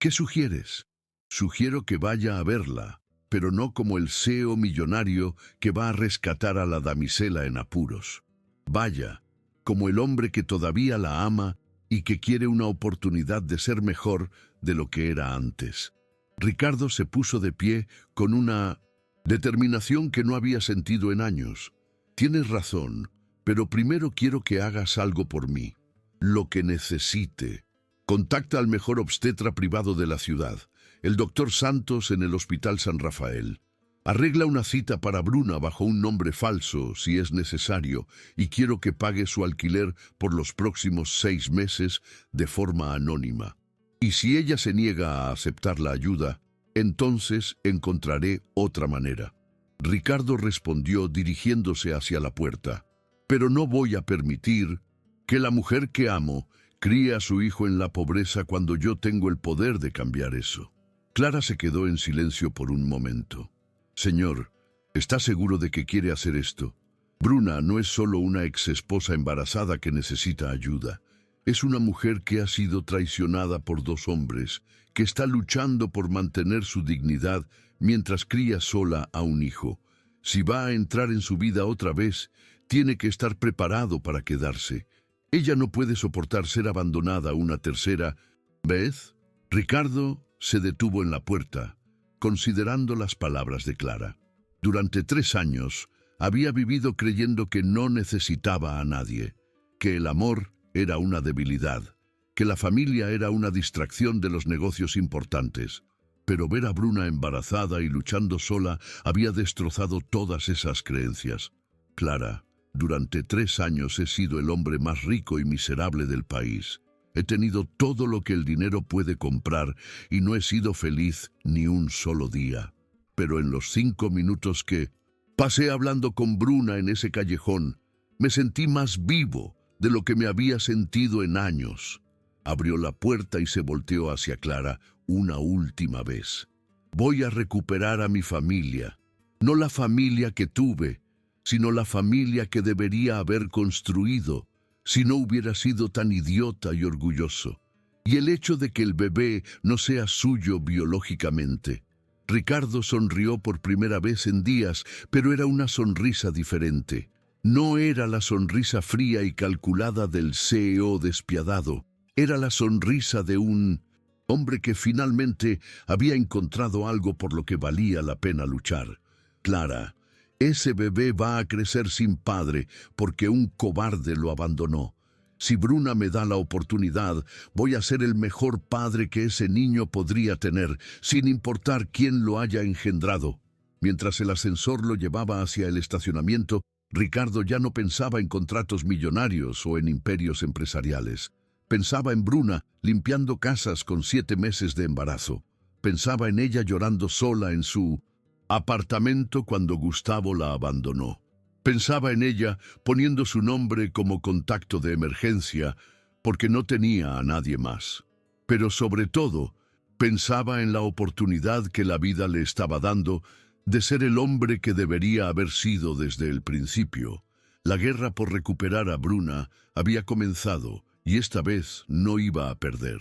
¿Qué sugieres? Sugiero que vaya a verla, pero no como el CEO millonario que va a rescatar a la damisela en apuros. Vaya, como el hombre que todavía la ama y que quiere una oportunidad de ser mejor de lo que era antes. Ricardo se puso de pie con una determinación que no había sentido en años. Tienes razón, pero primero quiero que hagas algo por mí. Lo que necesite. Contacta al mejor obstetra privado de la ciudad, el doctor Santos en el Hospital San Rafael. Arregla una cita para Bruna bajo un nombre falso, si es necesario, y quiero que pague su alquiler por los próximos 6 meses de forma anónima. Y si ella se niega a aceptar la ayuda, entonces encontraré otra manera. Ricardo respondió dirigiéndose hacia la puerta. Pero no voy a permitir que la mujer que amo críe a su hijo en la pobreza cuando yo tengo el poder de cambiar eso. Clara se quedó en silencio por un momento. Señor, ¿está seguro de que quiere hacer esto? Bruna no es solo una exesposa embarazada que necesita ayuda. Es una mujer que ha sido traicionada por 2 hombres, que está luchando por mantener su dignidad mientras cría sola a un hijo. Si va a entrar en su vida otra vez, tiene que estar preparado para quedarse. Ella no puede soportar ser abandonada una tercera vez. Ricardo se detuvo en la puerta, considerando las palabras de Clara. Durante 3 años había vivido creyendo que no necesitaba a nadie, que el amor era una debilidad, que la familia era una distracción de los negocios importantes. Pero ver a Bruna embarazada y luchando sola había destrozado todas esas creencias. Clara, durante 3 años he sido el hombre más rico y miserable del país. He tenido todo lo que el dinero puede comprar y no he sido feliz ni un solo día. Pero en los 5 minutos que pasé hablando con Bruna en ese callejón, me sentí más vivo de lo que me había sentido en años. Abrió la puerta y se volteó hacia Clara una última vez. Voy a recuperar a mi familia, no la familia que tuve, sino la familia que debería haber construido, si no hubiera sido tan idiota y orgulloso. Y el hecho de que el bebé no sea suyo biológicamente. Ricardo sonrió por primera vez en días, pero era una sonrisa diferente. No era la sonrisa fría y calculada del CEO despiadado. Era la sonrisa de un hombre que finalmente había encontrado algo por lo que valía la pena luchar. Clara, ese bebé va a crecer sin padre porque un cobarde lo abandonó. Si Bruna me da la oportunidad, voy a ser el mejor padre que ese niño podría tener, sin importar quién lo haya engendrado. Mientras el ascensor lo llevaba hacia el estacionamiento, Ricardo ya no pensaba en contratos millonarios o en imperios empresariales. Pensaba en Bruna limpiando casas con 7 meses de embarazo. Pensaba en ella llorando sola en su apartamento cuando Gustavo la abandonó. Pensaba en ella poniendo su nombre como contacto de emergencia porque no tenía a nadie más. Pero sobre todo, pensaba en la oportunidad que la vida le estaba dando de ser el hombre que debería haber sido desde el principio. La guerra por recuperar a Bruna había comenzado y esta vez no iba a perder.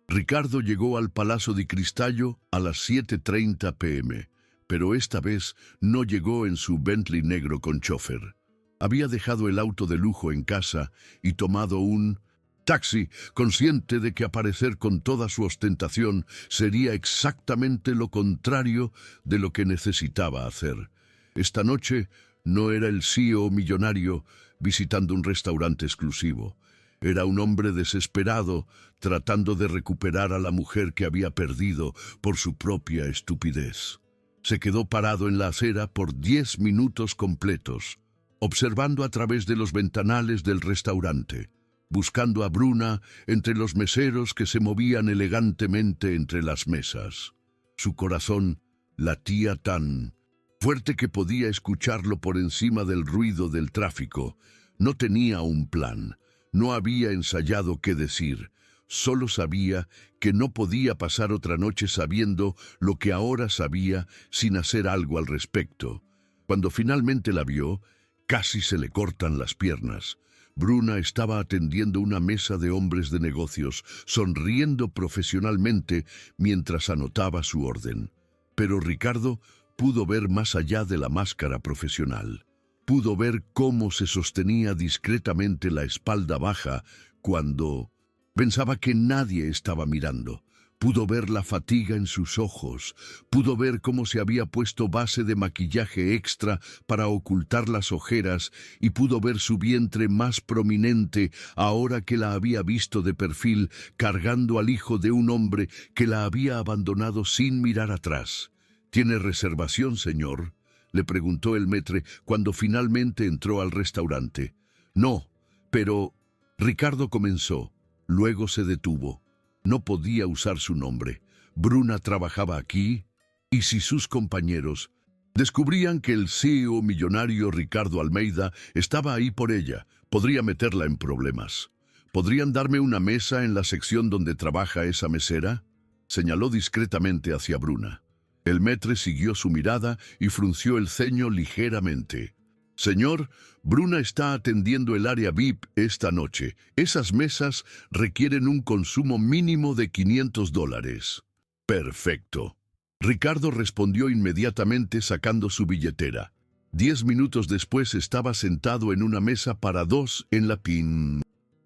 Ricardo llegó al Palazzo di Cristallo a las 7:30 p.m., pero esta vez no llegó en su Bentley negro con chofer. Había dejado el auto de lujo en casa y tomado un taxi, consciente de que aparecer con toda su ostentación sería exactamente lo contrario de lo que necesitaba hacer. Esta noche no era el CEO millonario visitando un restaurante exclusivo. Era un hombre desesperado tratando de recuperar a la mujer que había perdido por su propia estupidez. Se quedó parado en la acera por 10 minutos completos, observando a través de los ventanales del restaurante, buscando a Bruna entre los meseros que se movían elegantemente entre las mesas. Su corazón latía tan fuerte que podía escucharlo por encima del ruido del tráfico. No tenía un plan, no había ensayado qué decir. Solo sabía que no podía pasar otra noche sabiendo lo que ahora sabía sin hacer algo al respecto. Cuando finalmente la vio, casi se le cortan las piernas. Bruna estaba atendiendo una mesa de hombres de negocios, sonriendo profesionalmente mientras anotaba su orden. Pero Ricardo pudo ver más allá de la máscara profesional. Pudo ver cómo se sostenía discretamente la espalda baja cuando pensaba que nadie estaba mirando. Pudo ver la fatiga en sus ojos. Pudo ver cómo se había puesto base de maquillaje extra para ocultar las ojeras y pudo ver su vientre más prominente ahora que la había visto de perfil cargando al hijo de un hombre que la había abandonado sin mirar atrás. ¿Tiene reservación, señor?, le preguntó el maître cuando finalmente entró al restaurante. No, pero Ricardo comenzó. Luego se detuvo. No podía usar su nombre. Bruna trabajaba aquí, y si sus compañeros descubrían que el CEO millonario Ricardo Almeida estaba ahí por ella, podría meterla en problemas. ¿Podrían darme una mesa en la sección donde trabaja esa mesera?, señaló discretamente hacia Bruna. El maître siguió su mirada y frunció el ceño ligeramente. Señor, Bruna está atendiendo el área VIP esta noche. Esas mesas requieren un consumo mínimo de $500. Perfecto. Ricardo respondió inmediatamente sacando su billetera. 10 minutos después estaba sentado en una mesa para 2 en la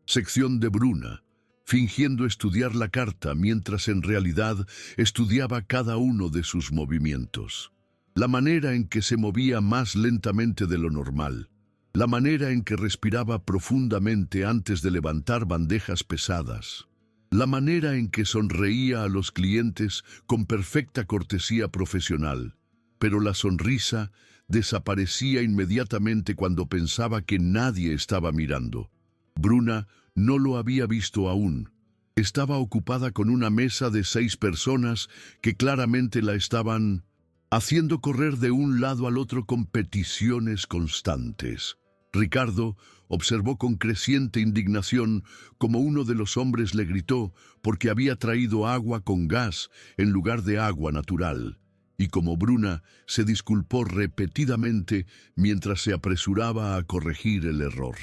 sección de Bruna, fingiendo estudiar la carta mientras en realidad estudiaba cada uno de sus movimientos. La manera en que se movía más lentamente de lo normal, la manera en que respiraba profundamente antes de levantar bandejas pesadas, la manera en que sonreía a los clientes con perfecta cortesía profesional, pero la sonrisa desaparecía inmediatamente cuando pensaba que nadie estaba mirando. Bruna no lo había visto aún. Estaba ocupada con una mesa de 6 personas que claramente la estaban haciendo correr de un lado al otro con peticiones constantes. Ricardo observó con creciente indignación como uno de los hombres le gritó porque había traído agua con gas en lugar de agua natural, y como Bruna se disculpó repetidamente mientras se apresuraba a corregir el error.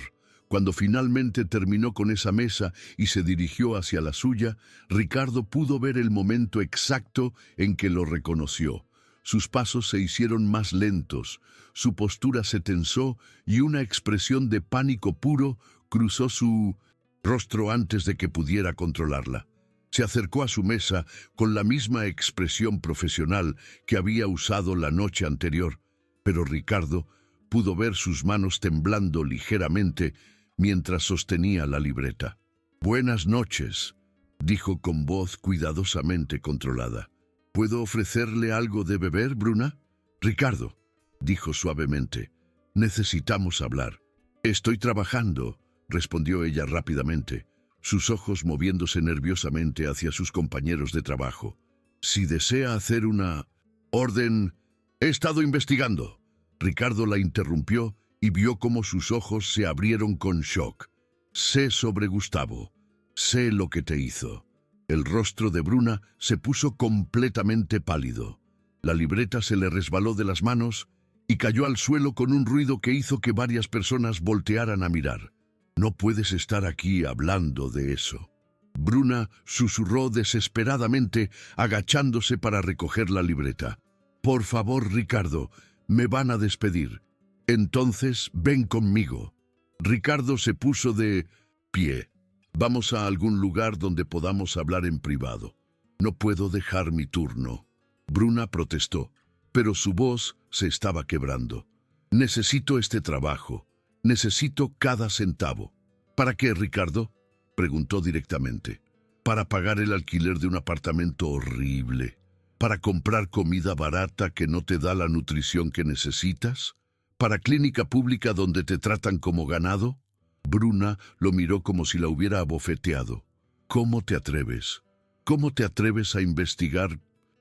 Cuando finalmente terminó con esa mesa y se dirigió hacia la suya, Ricardo pudo ver el momento exacto en que lo reconoció. Sus pasos se hicieron más lentos, su postura se tensó y una expresión de pánico puro cruzó su rostro antes de que pudiera controlarla. Se acercó a su mesa con la misma expresión profesional que había usado la noche anterior, pero Ricardo pudo ver sus manos temblando ligeramente mientras sostenía la libreta. «Buenas noches», dijo con voz cuidadosamente controlada. «¿Puedo ofrecerle algo de beber, Bruna?» «Ricardo», dijo suavemente, «necesitamos hablar». «Estoy trabajando», respondió ella rápidamente, sus ojos moviéndose nerviosamente hacia sus compañeros de trabajo. «Si desea hacer una orden...» «He estado investigando». Ricardo la interrumpió y vio cómo sus ojos se abrieron con shock. «Sé sobre Gustavo. Sé lo que te hizo». El rostro de Bruna se puso completamente pálido. La libreta se le resbaló de las manos y cayó al suelo con un ruido que hizo que varias personas voltearan a mirar. «No puedes estar aquí hablando de eso». Bruna susurró desesperadamente, agachándose para recoger la libreta. «Por favor, Ricardo, me van a despedir. Entonces, ven conmigo». Ricardo se puso de pie. «Vamos a algún lugar donde podamos hablar en privado. No puedo dejar mi turno». Bruna protestó, pero su voz se estaba quebrando. «Necesito este trabajo. Necesito cada centavo». «¿Para qué, Ricardo?», preguntó directamente. «Para pagar el alquiler de un apartamento horrible. ¿Para comprar comida barata que no te da la nutrición que necesitas? ¿Para clínica pública donde te tratan como ganado?» Bruna lo miró como si la hubiera abofeteado. «¿Cómo te atreves? ¿Cómo te atreves a investigar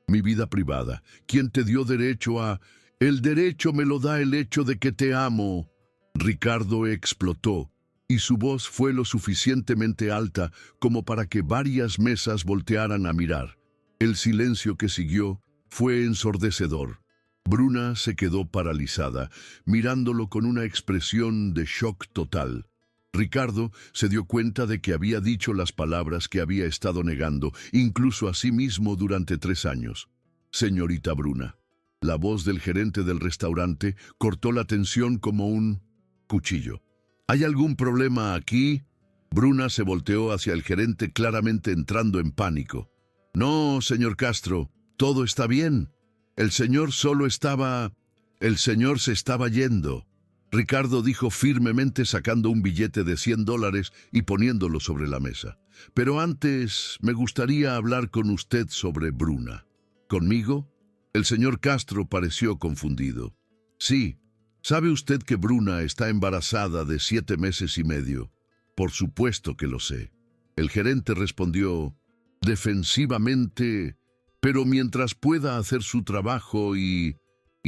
mi vida privada? ¿Quién te dio derecho a...?» «El derecho me lo da el hecho de que te amo». Ricardo explotó, y su voz fue lo suficientemente alta como para que varias mesas voltearan a mirar. El silencio que siguió fue ensordecedor. Bruna se quedó paralizada, mirándolo con una expresión de shock total. Ricardo se dio cuenta de que había dicho las palabras que había estado negando, incluso a sí mismo durante 3 años. «Señorita Bruna». La voz del gerente del restaurante cortó la tensión como un cuchillo. «¿Hay algún problema aquí?» Bruna se volteó hacia el gerente, claramente entrando en pánico. «No, señor Castro, todo está bien. El señor se estaba yendo». Ricardo dijo firmemente, sacando un billete de $100 y poniéndolo sobre la mesa. «Pero antes me gustaría hablar con usted sobre Bruna». «¿Conmigo?» El señor Castro pareció confundido. «Sí. ¿Sabe usted que Bruna está embarazada de 7 meses y medio?» «Por supuesto que lo sé». El gerente respondió defensivamente, «pero mientras pueda hacer su trabajo y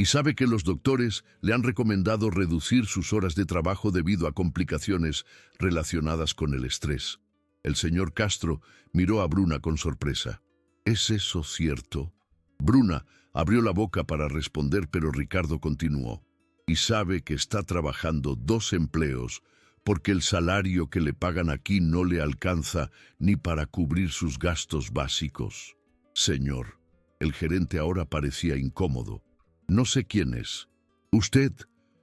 sabe que los doctores le han recomendado reducir sus horas de trabajo debido a complicaciones relacionadas con el estrés». El señor Castro miró a Bruna con sorpresa. «¿Es eso cierto?» Bruna abrió la boca para responder, pero Ricardo continuó. «Y sabe que está trabajando 2 empleos porque el salario que le pagan aquí no le alcanza ni para cubrir sus gastos básicos». «Señor». El gerente ahora parecía incómodo. «No sé quién es. Usted,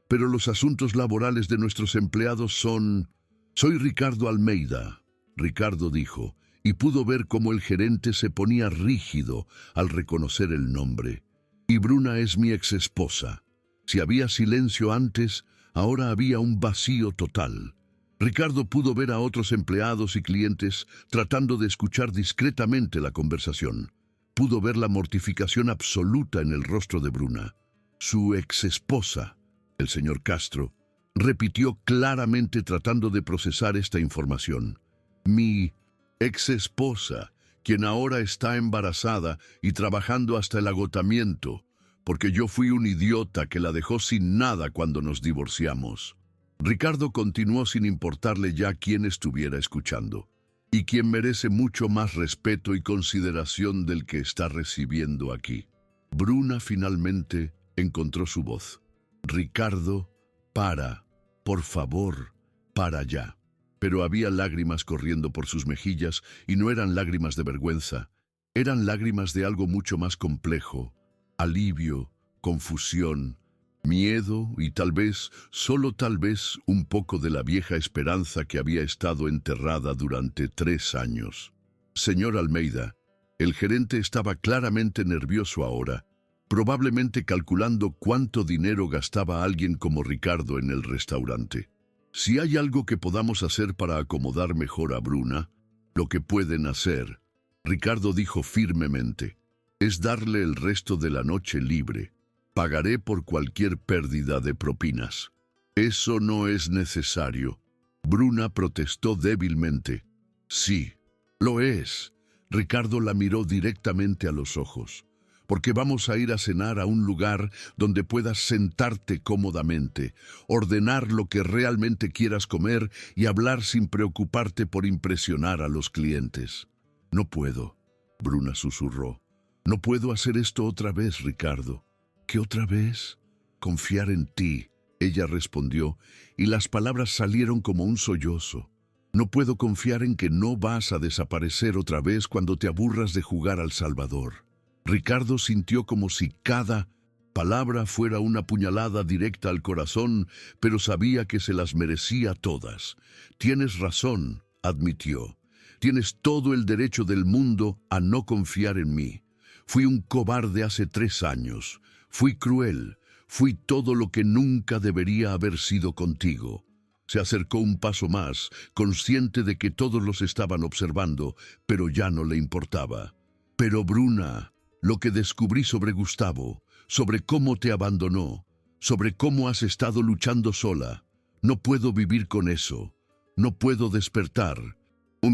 pero los asuntos laborales de nuestros empleados son...» «Soy Ricardo Almeida», Ricardo dijo, y pudo ver cómo el gerente se ponía rígido al reconocer el nombre. «Y Bruna es mi exesposa». Si había silencio antes, ahora había un vacío total. Ricardo pudo ver a otros empleados y clientes tratando de escuchar discretamente la conversación. Pudo ver la mortificación absoluta en el rostro de Bruna. «Su exesposa», el señor Castro repitió claramente, tratando de procesar esta información. «Mi exesposa, quien ahora está embarazada y trabajando hasta el agotamiento, porque yo fui un idiota que la dejó sin nada cuando nos divorciamos». Ricardo continuó sin importarle ya quién estuviera escuchando, y quien merece mucho más respeto y consideración del que está recibiendo aquí. Bruna finalmente encontró su voz. «Ricardo, para, por favor». para allá. Pero había lágrimas corriendo por sus mejillas y no eran lágrimas de vergüenza. Eran lágrimas de algo mucho más complejo: alivio, confusión, miedo y tal vez, solo tal vez, un poco de la vieja esperanza que había estado enterrada durante 3 años. Señor Almeida, el gerente estaba claramente nervioso ahora, probablemente calculando cuánto dinero gastaba alguien como Ricardo en el restaurante. Si hay algo que podamos hacer para acomodar mejor a Bruna, lo que pueden hacer, Ricardo dijo firmemente, es darle el resto de la noche libre. Pagaré por cualquier pérdida de propinas. Eso no es necesario. Bruna protestó débilmente. Sí, lo es. Ricardo la miró directamente a los ojos. Porque vamos a ir a cenar a un lugar donde puedas sentarte cómodamente, ordenar lo que realmente quieras comer y hablar sin preocuparte por impresionar a los clientes. No puedo, Bruna susurró. No puedo hacer esto otra vez, Ricardo. ¿Qué otra vez? Confiar en ti, ella respondió, y las palabras salieron como un sollozo. No puedo confiar en que no vas a desaparecer otra vez cuando te aburras de jugar al Salvador. Ricardo sintió como si cada palabra fuera una puñalada directa al corazón, pero sabía que se las merecía todas. Tienes razón, admitió. Tienes todo el derecho del mundo a no confiar en mí. Fui un cobarde hace 3 años. Fui cruel. Fui todo lo que nunca debería haber sido contigo. Se acercó un paso más, consciente de que todos los estaban observando, pero ya no le importaba. Pero Bruna, lo que descubrí sobre Gustavo, sobre cómo te abandonó, sobre cómo has estado luchando sola, no puedo vivir con eso. No puedo despertar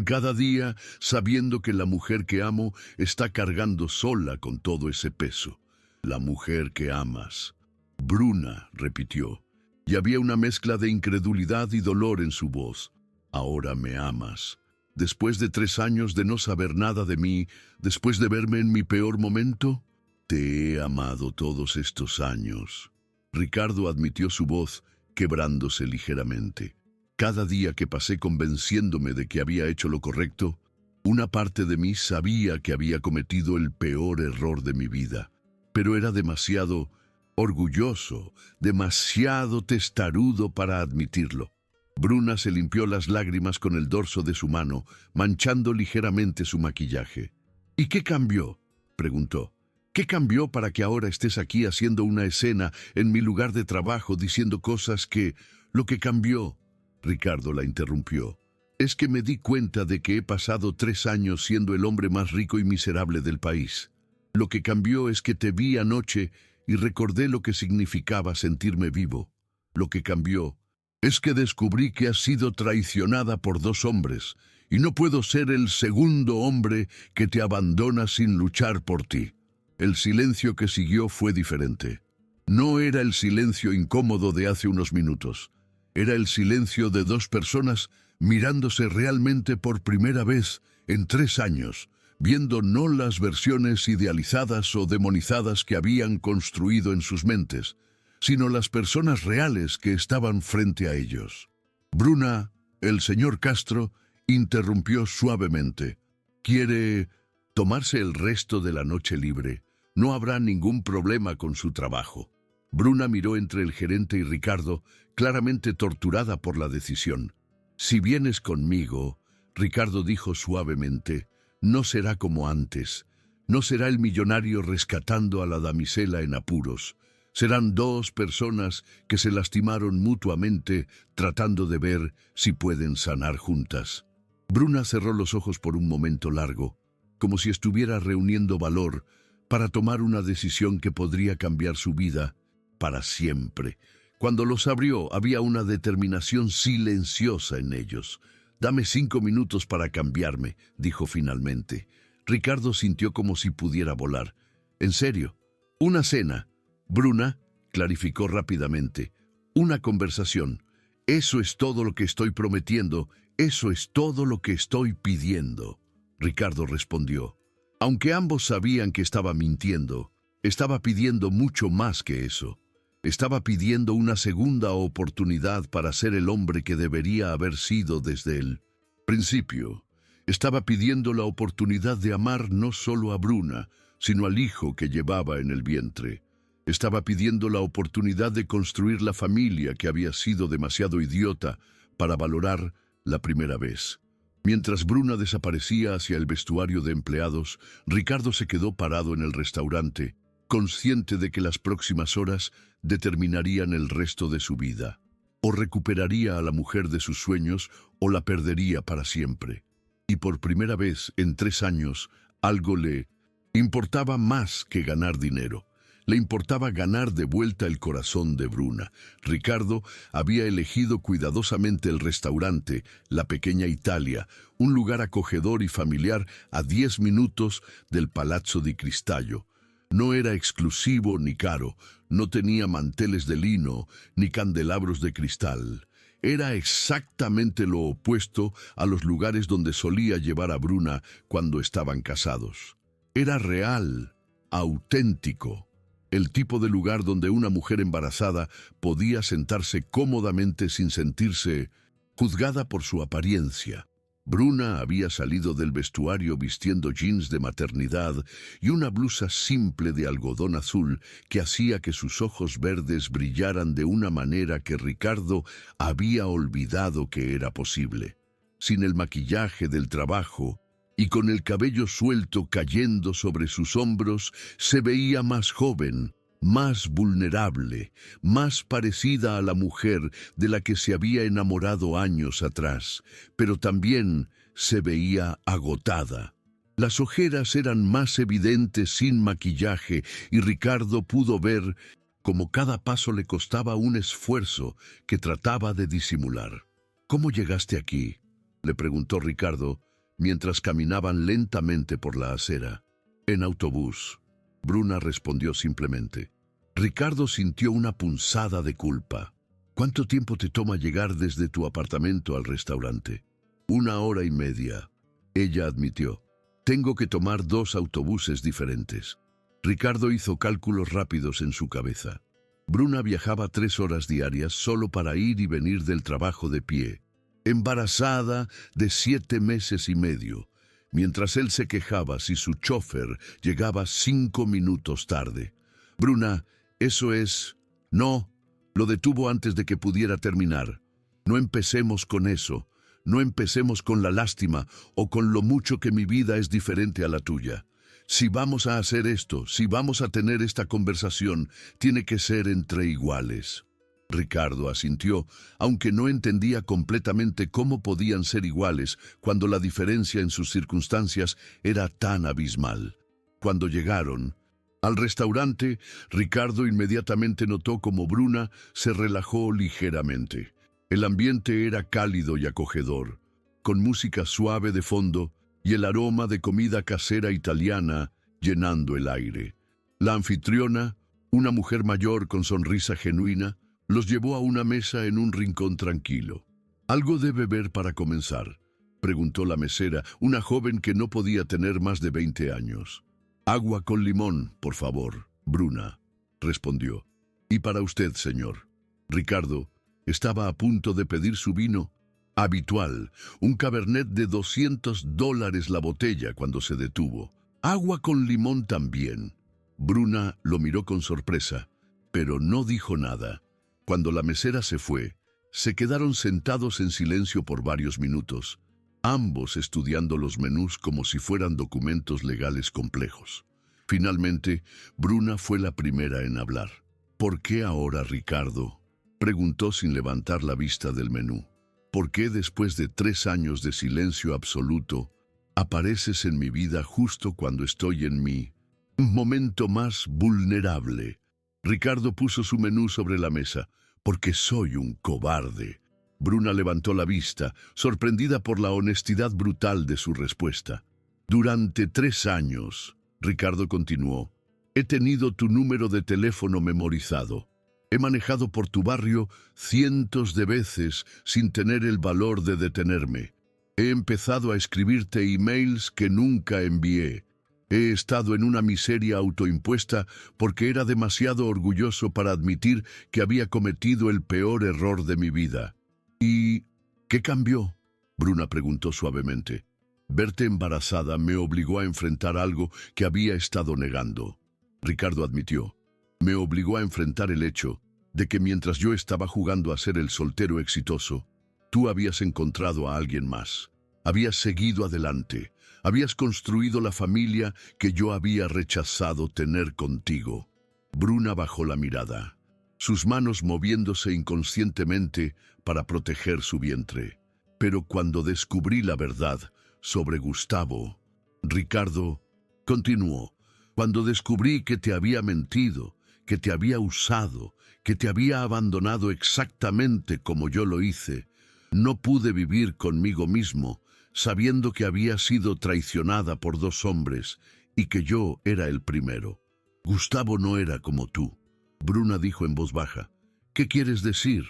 cada día sabiendo que la mujer que amo está cargando sola con todo ese peso. La mujer que amas. Bruna, repitió, y había una mezcla de incredulidad y dolor en su voz. Ahora me amas. Después de 3 años de no saber nada de mí, después de verme en mi peor momento, te he amado todos estos años. Ricardo admitió su voz, quebrándose ligeramente. Cada día que pasé convenciéndome de que había hecho lo correcto, una parte de mí sabía que había cometido el peor error de mi vida, pero era demasiado orgulloso, demasiado testarudo para admitirlo. Bruna se limpió las lágrimas con el dorso de su mano, manchando ligeramente su maquillaje. ¿Y qué cambió?, preguntó. ¿Qué cambió para que ahora estés aquí haciendo una escena en mi lugar de trabajo diciendo cosas que... Lo que cambió, Ricardo la interrumpió, es que me di cuenta de que he pasado 3 años siendo el hombre más rico y miserable del país. Lo que cambió es que te vi anoche y recordé lo que significaba sentirme vivo. Lo que cambió es que descubrí que has sido traicionada por 2 hombres y no puedo ser el segundo hombre que te abandona sin luchar por ti. El silencio que siguió fue diferente. No era el silencio incómodo de hace unos minutos. Era el silencio de 2 personas mirándose realmente por primera vez en 3 años, viendo no las versiones idealizadas o demonizadas que habían construido en sus mentes, sino las personas reales que estaban frente a ellos. Bruna, el señor Castro, interrumpió suavemente. ¿Quiere tomarse el resto de la noche libre? No habrá ningún problema con su trabajo. Bruna miró entre el gerente y Ricardo, claramente torturada por la decisión. Si vienes conmigo, Ricardo dijo suavemente, no será como antes. No será el millonario rescatando a la damisela en apuros. Serán 2 personas que se lastimaron mutuamente tratando de ver si pueden sanar juntas. Bruna cerró los ojos por un momento largo, como si estuviera reuniendo valor para tomar una decisión que podría cambiar su vida para siempre. Cuando los abrió, había una determinación silenciosa en ellos. «Dame 5 minutos para cambiarme», dijo finalmente. Ricardo sintió como si pudiera volar. «¿En serio? ¿Una cena?» Bruna clarificó rápidamente. «Una conversación. Eso es todo lo que estoy prometiendo. Eso es todo lo que estoy pidiendo». Ricardo respondió. Aunque ambos sabían que estaba mintiendo, estaba pidiendo mucho más que eso. Estaba pidiendo una segunda oportunidad para ser el hombre que debería haber sido desde el principio. Estaba pidiendo la oportunidad de amar no solo a Bruna, sino al hijo que llevaba en el vientre. Estaba pidiendo la oportunidad de construir la familia que había sido demasiado idiota para valorar la primera vez. Mientras Bruna desaparecía hacia el vestuario de empleados, Ricardo se quedó parado en el restaurante, consciente de que las próximas horas determinarían el resto de su vida. O recuperaría a la mujer de sus sueños o la perdería para siempre. Y por primera vez en 3 años, algo le importaba más que ganar dinero. Le importaba ganar de vuelta el corazón de Bruna. Ricardo había elegido cuidadosamente el restaurante, la pequeña Italia, un lugar acogedor y familiar a 10 minutos del Palazzo di Cristallo. No era exclusivo ni caro, no tenía manteles de lino ni candelabros de cristal. Era exactamente lo opuesto a los lugares donde solía llevar a Bruna cuando estaban casados. Era real, auténtico. El tipo de lugar donde una mujer embarazada podía sentarse cómodamente sin sentirse juzgada por su apariencia. Bruna había salido del vestuario vistiendo jeans de maternidad y una blusa simple de algodón azul que hacía que sus ojos verdes brillaran de una manera que Ricardo había olvidado que era posible. Sin el maquillaje del trabajo y con el cabello suelto cayendo sobre sus hombros, se veía más joven, más vulnerable, más parecida a la mujer de la que se había enamorado años atrás, pero también se veía agotada. Las ojeras eran más evidentes sin maquillaje y Ricardo pudo ver cómo cada paso le costaba un esfuerzo que trataba de disimular. «¿Cómo llegaste aquí?», le preguntó Ricardo, mientras caminaban lentamente por la acera. «En autobús», Bruna respondió simplemente. Ricardo sintió una punzada de culpa. «¿Cuánto tiempo te toma llegar desde tu apartamento al restaurante?» «1 hora y media», ella admitió. «Tengo que tomar 2 autobuses diferentes». Ricardo hizo cálculos rápidos en su cabeza. Bruna viajaba 3 horas diarias solo para ir y venir del trabajo de pie. Embarazada de 7 meses y medio, mientras él se quejaba si su chofer llegaba 5 minutos tarde. «Bruna, eso es...» «No», lo detuvo antes de que pudiera terminar. «No empecemos con eso, no empecemos con la lástima o con lo mucho que mi vida es diferente a la tuya. Si vamos a hacer esto, si vamos a tener esta conversación, tiene que ser entre iguales». Ricardo asintió, aunque no entendía completamente cómo podían ser iguales cuando la diferencia en sus circunstancias era tan abismal. Cuando llegaron al restaurante, Ricardo inmediatamente notó cómo Bruna se relajó ligeramente. El ambiente era cálido y acogedor, con música suave de fondo y el aroma de comida casera italiana llenando el aire. La anfitriona, una mujer mayor con sonrisa genuina, los llevó a una mesa en un rincón tranquilo. «¿Algo de beber para comenzar?», preguntó la mesera, una joven que no podía tener más de 20 años. «Agua con limón, por favor», Bruna respondió. «Y para usted, señor». Ricardo estaba a punto de pedir su vino habitual, un Cabernet de $200 la botella, cuando se detuvo. «Agua con limón también». Bruna lo miró con sorpresa, pero no dijo nada. Cuando la mesera se fue, se quedaron sentados en silencio por varios minutos, ambos estudiando los menús como si fueran documentos legales complejos. Finalmente, Bruna fue la primera en hablar. «¿Por qué ahora, Ricardo?», preguntó sin levantar la vista del menú. «¿Por qué después de 3 años de silencio absoluto, apareces en mi vida justo cuando estoy en mi momento más vulnerable?» Ricardo puso su menú sobre la mesa. «Porque soy un cobarde». Bruna levantó la vista, sorprendida por la honestidad brutal de su respuesta. «Durante 3 años», Ricardo continuó, «he tenido tu número de teléfono memorizado. He manejado por tu barrio cientos de veces sin tener el valor de detenerme. He empezado a escribirte emails que nunca envié. He estado en una miseria autoimpuesta porque era demasiado orgulloso para admitir que había cometido el peor error de mi vida. ¿Y qué cambió?, Bruna preguntó suavemente. Verte embarazada me obligó a enfrentar algo que había estado negando. Ricardo admitió. Me obligó a enfrentar el hecho de que mientras yo estaba jugando a ser el soltero exitoso, tú habías encontrado a alguien más. Habías seguido adelante. Habías construido la familia que yo había rechazado tener contigo. Bruna bajó la mirada, sus manos moviéndose inconscientemente para proteger su vientre. Pero cuando descubrí la verdad sobre Gustavo, Ricardo continuó, cuando descubrí que te había mentido, que te había usado, que te había abandonado exactamente como yo lo hice, no pude vivir conmigo mismo, sabiendo que había sido traicionada por 2 hombres y que yo era el primero. Gustavo no era como tú. Bruna dijo en voz baja. ¿Qué quieres decir?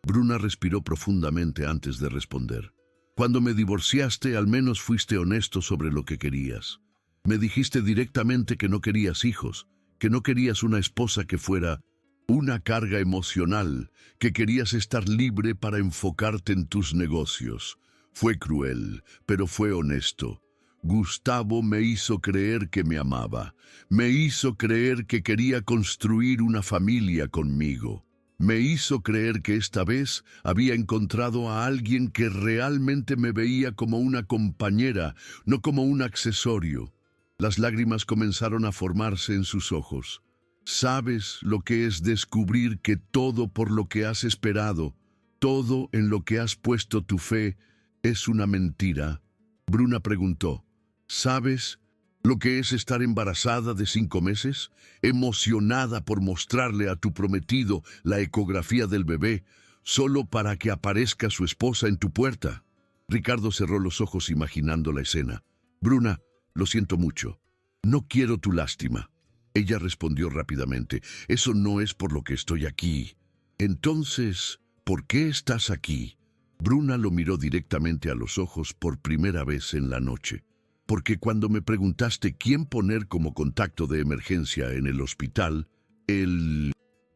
Bruna respiró profundamente antes de responder. Cuando me divorciaste, al menos fuiste honesto sobre lo que querías. Me dijiste directamente que no querías hijos, que no querías una esposa que fuera una carga emocional, que querías estar libre para enfocarte en tus negocios. Fue cruel, pero fue honesto. Gustavo me hizo creer que me amaba. Me hizo creer que quería construir una familia conmigo. Me hizo creer que esta vez había encontrado a alguien que realmente me veía como una compañera, no como un accesorio. Las lágrimas comenzaron a formarse en sus ojos. ¿Sabes lo que es descubrir que todo por lo que has esperado, todo en lo que has puesto tu fe, es una mentira? Bruna preguntó. ¿Sabes lo que es estar embarazada de 5 meses, emocionada por mostrarle a tu prometido la ecografía del bebé, solo para que aparezca su esposa en tu puerta? Ricardo cerró los ojos imaginando la escena. Bruna, lo siento mucho. No quiero tu lástima. Ella respondió rápidamente. Eso no es por lo que estoy aquí. Entonces, ¿por qué estás aquí? Bruna lo miró directamente a los ojos por primera vez en la noche. Porque cuando me preguntaste quién poner como contacto de emergencia en el hospital, el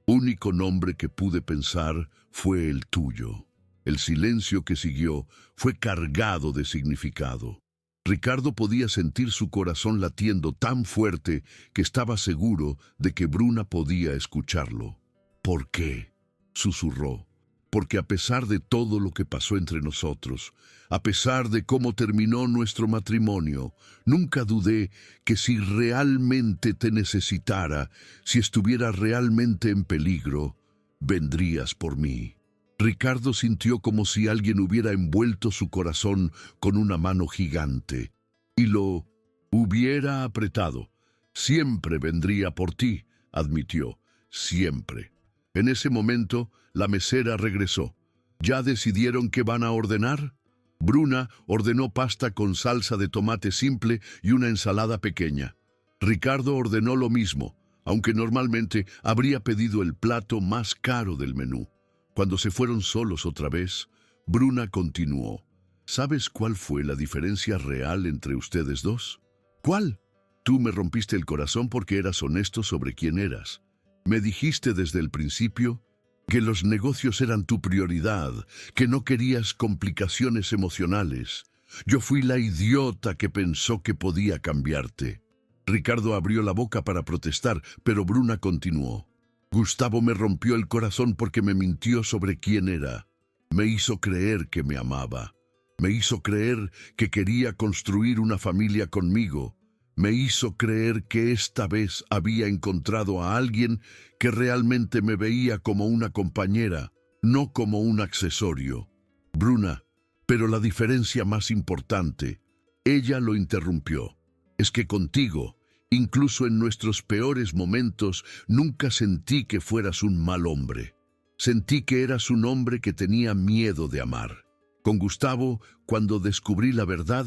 único nombre que pude pensar fue el tuyo. El silencio que siguió fue cargado de significado. Ricardo podía sentir su corazón latiendo tan fuerte que estaba seguro de que Bruna podía escucharlo. ¿Por qué?, susurró. Porque a pesar de todo lo que pasó entre nosotros, a pesar de cómo terminó nuestro matrimonio, nunca dudé que si realmente te necesitara, si estuviera realmente en peligro, vendrías por mí. Ricardo sintió como si alguien hubiera envuelto su corazón con una mano gigante y lo hubiera apretado. Siempre vendría por ti, admitió, siempre. En ese momento, la mesera regresó. ¿Ya decidieron qué van a ordenar? Bruna ordenó pasta con salsa de tomate simple y una ensalada pequeña. Ricardo ordenó lo mismo, aunque normalmente habría pedido el plato más caro del menú. Cuando se fueron solos otra vez, Bruna continuó. ¿Sabes cuál fue la diferencia real entre ustedes dos? ¿Cuál? Tú me rompiste el corazón porque eras honesto sobre quién eras. Me dijiste desde el principio que los negocios eran tu prioridad, que no querías complicaciones emocionales. Yo fui la idiota que pensó que podía cambiarte. Ricardo abrió la boca para protestar, pero Bruna continuó. Gustavo me rompió el corazón porque me mintió sobre quién era. Me hizo creer que me amaba. Me hizo creer que quería construir una familia conmigo. Me hizo creer que esta vez había encontrado a alguien que realmente me veía como una compañera, no como un accesorio. Bruna, pero la diferencia más importante, ella lo interrumpió, es que contigo, incluso en nuestros peores momentos, nunca sentí que fueras un mal hombre. Sentí que eras un hombre que tenía miedo de amar. Con Gustavo, cuando descubrí la verdad,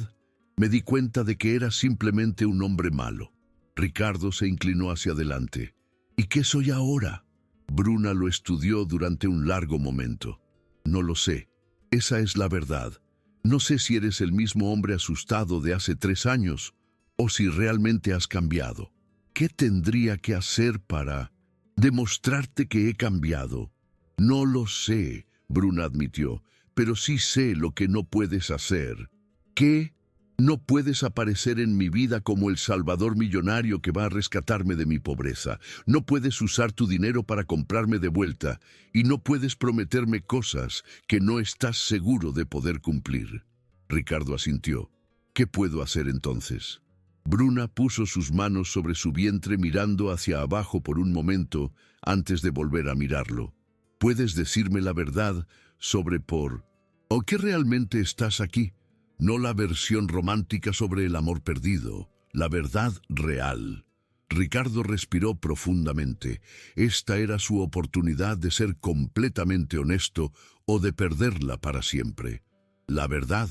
me di cuenta de que era simplemente un hombre malo. Ricardo se inclinó hacia adelante. ¿Y qué soy ahora? Bruna lo estudió durante un largo momento. No lo sé. Esa es la verdad. No sé si eres el mismo hombre asustado de hace 3 años o si realmente has cambiado. ¿Qué tendría que hacer para demostrarte que he cambiado? No lo sé, Bruna admitió, pero sí sé lo que no puedes hacer. ¿Qué? No puedes aparecer en mi vida como el salvador millonario que va a rescatarme de mi pobreza. No puedes usar tu dinero para comprarme de vuelta y no puedes prometerme cosas que no estás seguro de poder cumplir. Ricardo asintió. ¿Qué puedo hacer entonces? Bruna puso sus manos sobre su vientre mirando hacia abajo por un momento antes de volver a mirarlo. ¿Puedes decirme la verdad sobre ¿o qué realmente estás aquí? No la versión romántica sobre el amor perdido, la verdad real. Ricardo respiró profundamente. Esta era su oportunidad de ser completamente honesto o de perderla para siempre. La verdad,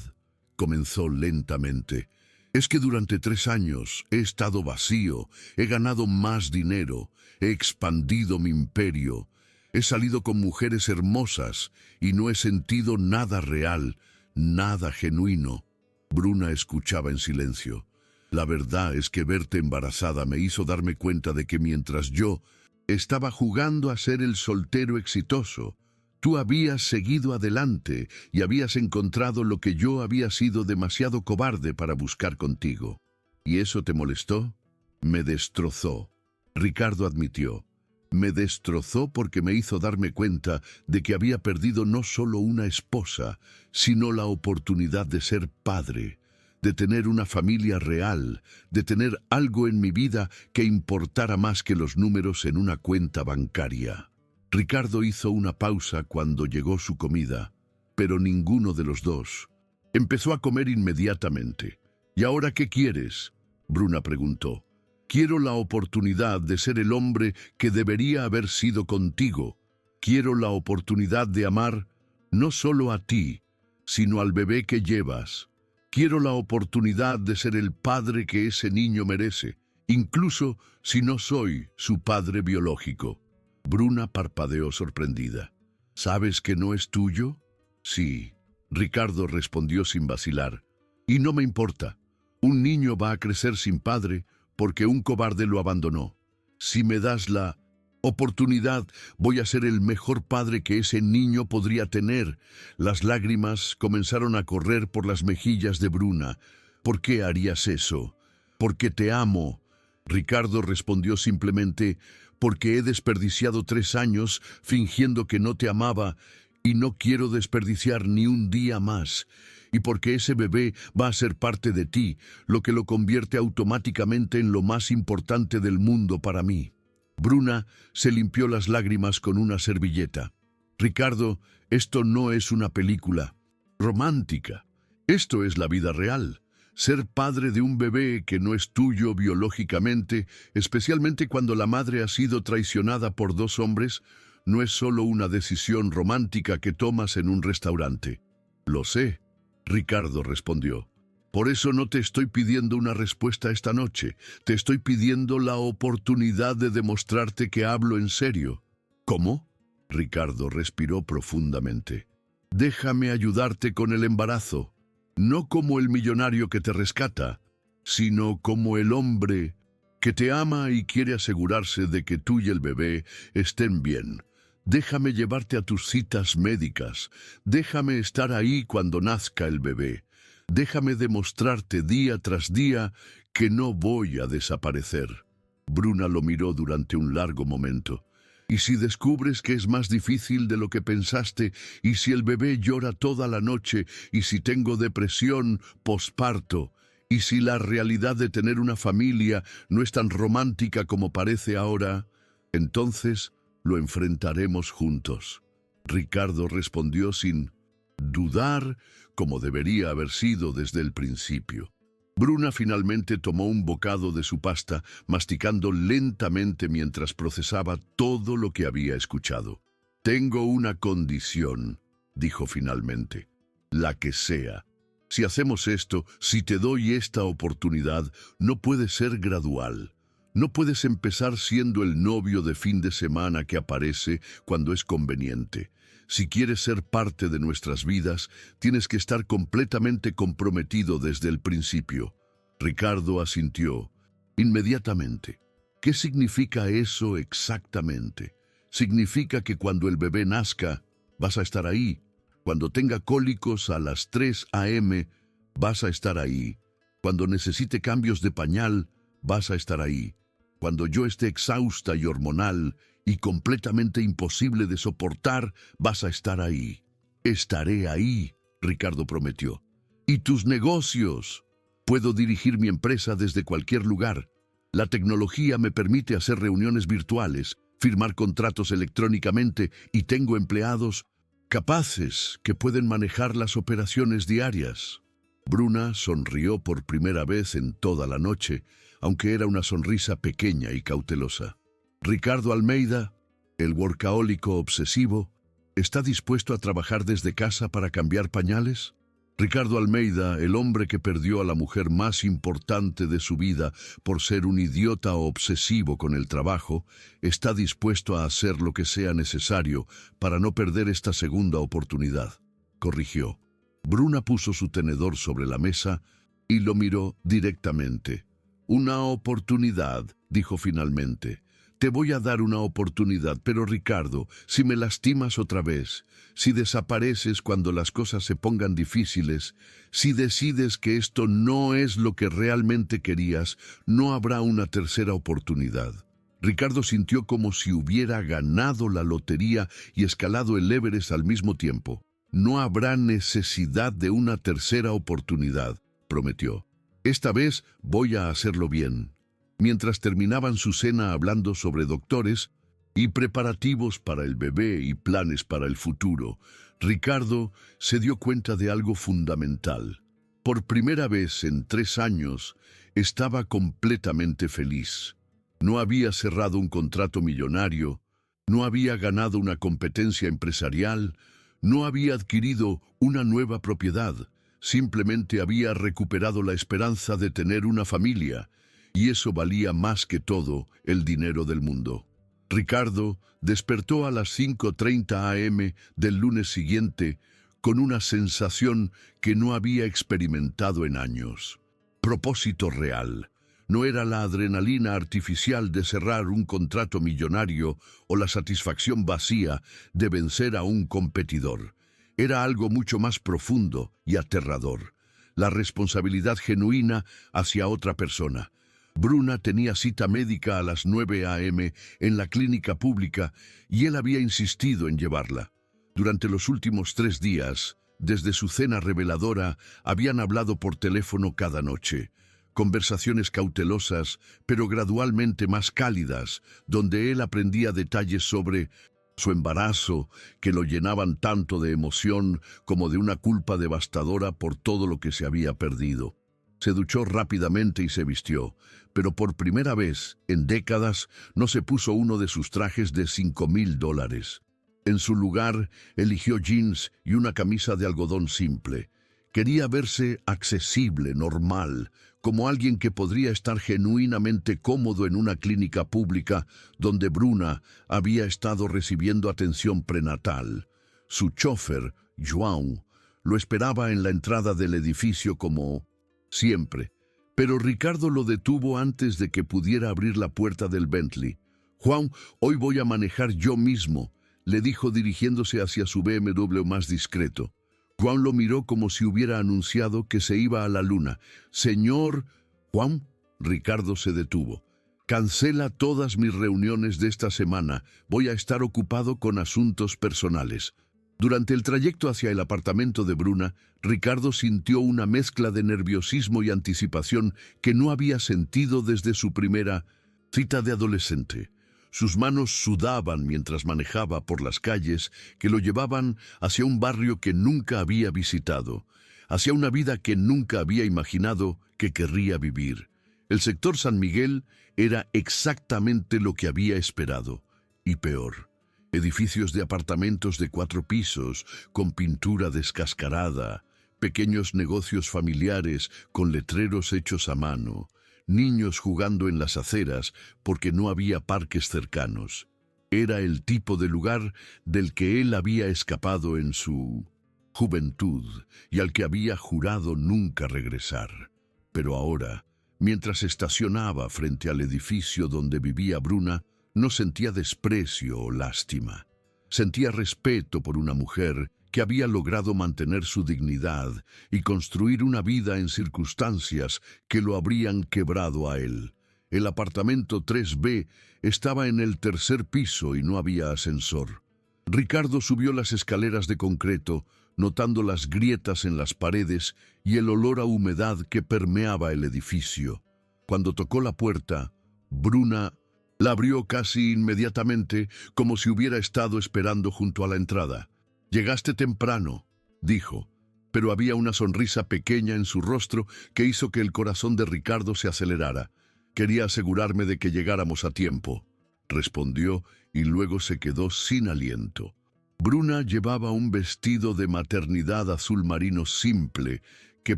comenzó lentamente, es que durante 3 años he estado vacío, he ganado más dinero, he expandido mi imperio, he salido con mujeres hermosas y no he sentido nada real, nada genuino. Bruna escuchaba en silencio. La verdad es que verte embarazada me hizo darme cuenta de que mientras yo estaba jugando a ser el soltero exitoso, tú habías seguido adelante y habías encontrado lo que yo había sido demasiado cobarde para buscar contigo. ¿Y eso te molestó? Me destrozó. Ricardo admitió. Me destrozó porque me hizo darme cuenta de que había perdido no solo una esposa, sino la oportunidad de ser padre, de tener una familia real, de tener algo en mi vida que importara más que los números en una cuenta bancaria. Ricardo hizo una pausa cuando llegó su comida, pero ninguno de los dos. Empezó a comer inmediatamente. ¿Y ahora qué quieres?, Bruna preguntó. Quiero la oportunidad de ser el hombre que debería haber sido contigo. Quiero la oportunidad de amar no solo a ti, sino al bebé que llevas. Quiero la oportunidad de ser el padre que ese niño merece, incluso si no soy su padre biológico. Bruna parpadeó sorprendida. ¿Sabes que no es tuyo? Sí, Ricardo respondió sin vacilar. Y no me importa. Un niño va a crecer sin padre porque un cobarde lo abandonó. Si me das la oportunidad, voy a ser el mejor padre que ese niño podría tener. Las lágrimas comenzaron a correr por las mejillas de Bruna. ¿Por qué harías eso? Porque te amo. Ricardo respondió simplemente, porque he desperdiciado 3 años fingiendo que no te amaba y no quiero desperdiciar ni un día más. Y porque ese bebé va a ser parte de ti, lo que lo convierte automáticamente en lo más importante del mundo para mí. Bruna se limpió las lágrimas con una servilleta. Ricardo, esto no es una película romántica. Esto es la vida real. Ser padre de un bebé que no es tuyo biológicamente, especialmente cuando la madre ha sido traicionada por 2 hombres, no es solo una decisión romántica que tomas en un restaurante. Lo sé, Ricardo respondió. Por eso no te estoy pidiendo una respuesta esta noche. Te estoy pidiendo la oportunidad de demostrarte que hablo en serio. ¿Cómo? Ricardo respiró profundamente. Déjame ayudarte con el embarazo. No como el millonario que te rescata, sino como el hombre que te ama y quiere asegurarse de que tú y el bebé estén bien. Déjame llevarte a tus citas médicas. Déjame estar ahí cuando nazca el bebé. Déjame demostrarte día tras día que no voy a desaparecer. Bruna lo miró durante un largo momento. ¿Y si descubres que es más difícil de lo que pensaste? ¿Y si el bebé llora toda la noche? ¿Y si tengo depresión posparto? ¿Y si la realidad de tener una familia no es tan romántica como parece ahora? Entonces lo enfrentaremos juntos. Ricardo respondió sin dudar, como debería haber sido desde el principio. Bruna finalmente tomó un bocado de su pasta, masticando lentamente mientras procesaba todo lo que había escuchado. Tengo una condición, dijo finalmente, la que sea. Si hacemos esto, si te doy esta oportunidad, no puede ser gradual. No puedes empezar siendo el novio de fin de semana que aparece cuando es conveniente. Si quieres ser parte de nuestras vidas, tienes que estar completamente comprometido desde el principio. Ricardo asintió inmediatamente. ¿Qué significa eso exactamente? Significa que cuando el bebé nazca, vas a estar ahí. Cuando tenga cólicos a las 3 a.m., vas a estar ahí. Cuando necesite cambios de pañal, vas a estar ahí. Cuando yo esté exhausta y hormonal y completamente imposible de soportar, vas a estar ahí. Estaré ahí, Ricardo prometió. ¿Y tus negocios? Puedo dirigir mi empresa desde cualquier lugar. La tecnología me permite hacer reuniones virtuales, firmar contratos electrónicamente y tengo empleados capaces que pueden manejar las operaciones diarias. Bruna sonrió por primera vez en toda la noche, aunque era una sonrisa pequeña y cautelosa. Ricardo Almeida, el workahólico obsesivo, ¿está dispuesto a trabajar desde casa para cambiar pañales? Ricardo Almeida, el hombre que perdió a la mujer más importante de su vida por ser un idiota obsesivo con el trabajo, está dispuesto a hacer lo que sea necesario para no perder esta segunda oportunidad, corrigió. Bruna puso su tenedor sobre la mesa y lo miró directamente. Una oportunidad, dijo finalmente. Te voy a dar una oportunidad, pero Ricardo, si me lastimas otra vez, si desapareces cuando las cosas se pongan difíciles, si decides que esto no es lo que realmente querías, no habrá una tercera oportunidad. Ricardo sintió como si hubiera ganado la lotería y escalado el Everest al mismo tiempo. No habrá necesidad de una tercera oportunidad, prometió. Esta vez voy a hacerlo bien. Mientras terminaban su cena hablando sobre doctores y preparativos para el bebé y planes para el futuro, Ricardo se dio cuenta de algo fundamental. Por primera vez en 3 años, estaba completamente feliz. No había cerrado un contrato millonario, no había ganado una competencia empresarial, no había adquirido una nueva propiedad, simplemente había recuperado la esperanza de tener una familia, y eso valía más que todo el dinero del mundo. Ricardo despertó a las 5:30 a.m. del lunes siguiente con una sensación que no había experimentado en años. Propósito real. No era la adrenalina artificial de cerrar un contrato millonario o la satisfacción vacía de vencer a un competidor. Era algo mucho más profundo y aterrador. La responsabilidad genuina hacia otra persona. Bruna tenía cita médica a las 9 a.m. en la clínica pública y él había insistido en llevarla. Durante los últimos 3 días, desde su cena reveladora, habían hablado por teléfono cada noche. Conversaciones cautelosas, pero gradualmente más cálidas, donde él aprendía detalles sobre su embarazo que lo llenaban tanto de emoción como de una culpa devastadora por todo lo que se había perdido. Se duchó rápidamente y se vistió, pero por primera vez en décadas no se puso uno de sus trajes de $5,000. En su lugar, eligió jeans y una camisa de algodón simple. Quería verse accesible, normal, como alguien que podría estar genuinamente cómodo en una clínica pública donde Bruna había estado recibiendo atención prenatal. Su chofer, João, lo esperaba en la entrada del edificio como siempre, pero Ricardo lo detuvo antes de que pudiera abrir la puerta del Bentley. «Juan, hoy voy a manejar yo mismo», le dijo dirigiéndose hacia su BMW más discreto. Juan lo miró como si hubiera anunciado que se iba a la luna. «Señor Juan», Ricardo se detuvo. «Cancela todas mis reuniones de esta semana. Voy a estar ocupado con asuntos personales». Durante el trayecto hacia el apartamento de Bruna, Ricardo sintió una mezcla de nerviosismo y anticipación que no había sentido desde su primera cita de adolescente. Sus manos sudaban mientras manejaba por las calles que lo llevaban hacia un barrio que nunca había visitado, hacia una vida que nunca había imaginado que querría vivir. El sector San Miguel era exactamente lo que había esperado, y peor. Edificios de apartamentos de 4 pisos, con pintura descascarada, pequeños negocios familiares con letreros hechos a mano, niños jugando en las aceras porque no había parques cercanos. Era el tipo de lugar del que él había escapado en su juventud y al que había jurado nunca regresar. Pero ahora, Mientras estacionaba frente al edificio donde vivía Bruna, no sentía desprecio o lástima. Sentía respeto por una mujer que había logrado mantener su dignidad y construir una vida en circunstancias que lo habrían quebrado a él. El apartamento 3B estaba en el tercer piso y no había ascensor. Ricardo subió las escaleras de concreto, notando las grietas en las paredes y el olor a humedad que permeaba el edificio. Cuando tocó la puerta, Bruna la abrió casi inmediatamente, como si hubiera estado esperando junto a la entrada. «Llegaste temprano», dijo, pero había una sonrisa pequeña en su rostro que hizo que el corazón de Ricardo se acelerara. «Quería asegurarme de que llegáramos a tiempo», respondió, y luego se quedó sin aliento. Bruna llevaba un vestido de maternidad azul marino simple, que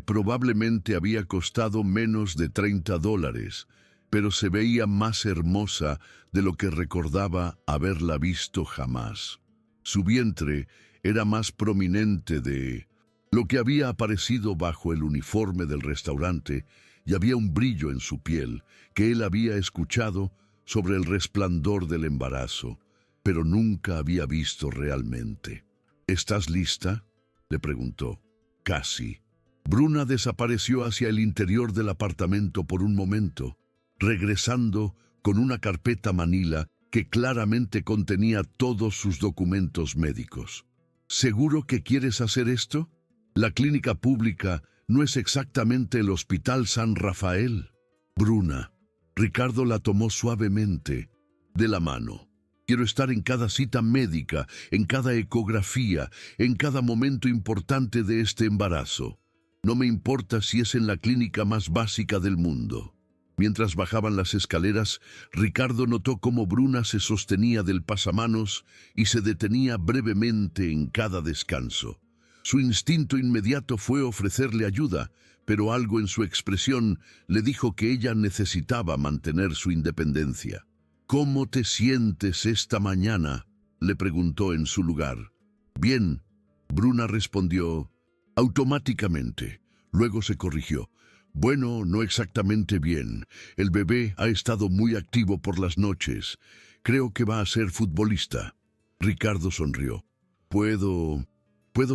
probablemente había costado menos de $30, pero se veía más hermosa de lo que recordaba haberla visto jamás. Su vientre era más prominente de lo que había aparecido bajo el uniforme del restaurante, y había un brillo en su piel que él había escuchado sobre el resplandor del embarazo, pero nunca había visto realmente. «¿Estás lista?», le preguntó. «Casi». Bruna desapareció hacia el interior del apartamento por un momento, regresando con una carpeta manila que claramente contenía todos sus documentos médicos. «¿Seguro que quieres hacer esto? La clínica pública no es exactamente el Hospital San Rafael». «Bruna», Ricardo la tomó suavemente de la mano. «Quiero estar en cada cita médica, en cada ecografía, en cada momento importante de este embarazo. No me importa si es en la clínica más básica del mundo». Mientras bajaban las escaleras, Ricardo notó cómo Bruna se sostenía del pasamanos y se detenía brevemente en cada descanso. Su instinto inmediato fue ofrecerle ayuda, pero algo en su expresión le dijo que ella necesitaba mantener su independencia. «¿Cómo te sientes esta mañana?», le preguntó en su lugar. «Bien», Bruna respondió automáticamente. Luego se corrigió. «Bueno, no exactamente bien. El bebé ha estado muy activo por las noches. Creo que va a ser futbolista». Ricardo sonrió. Puedo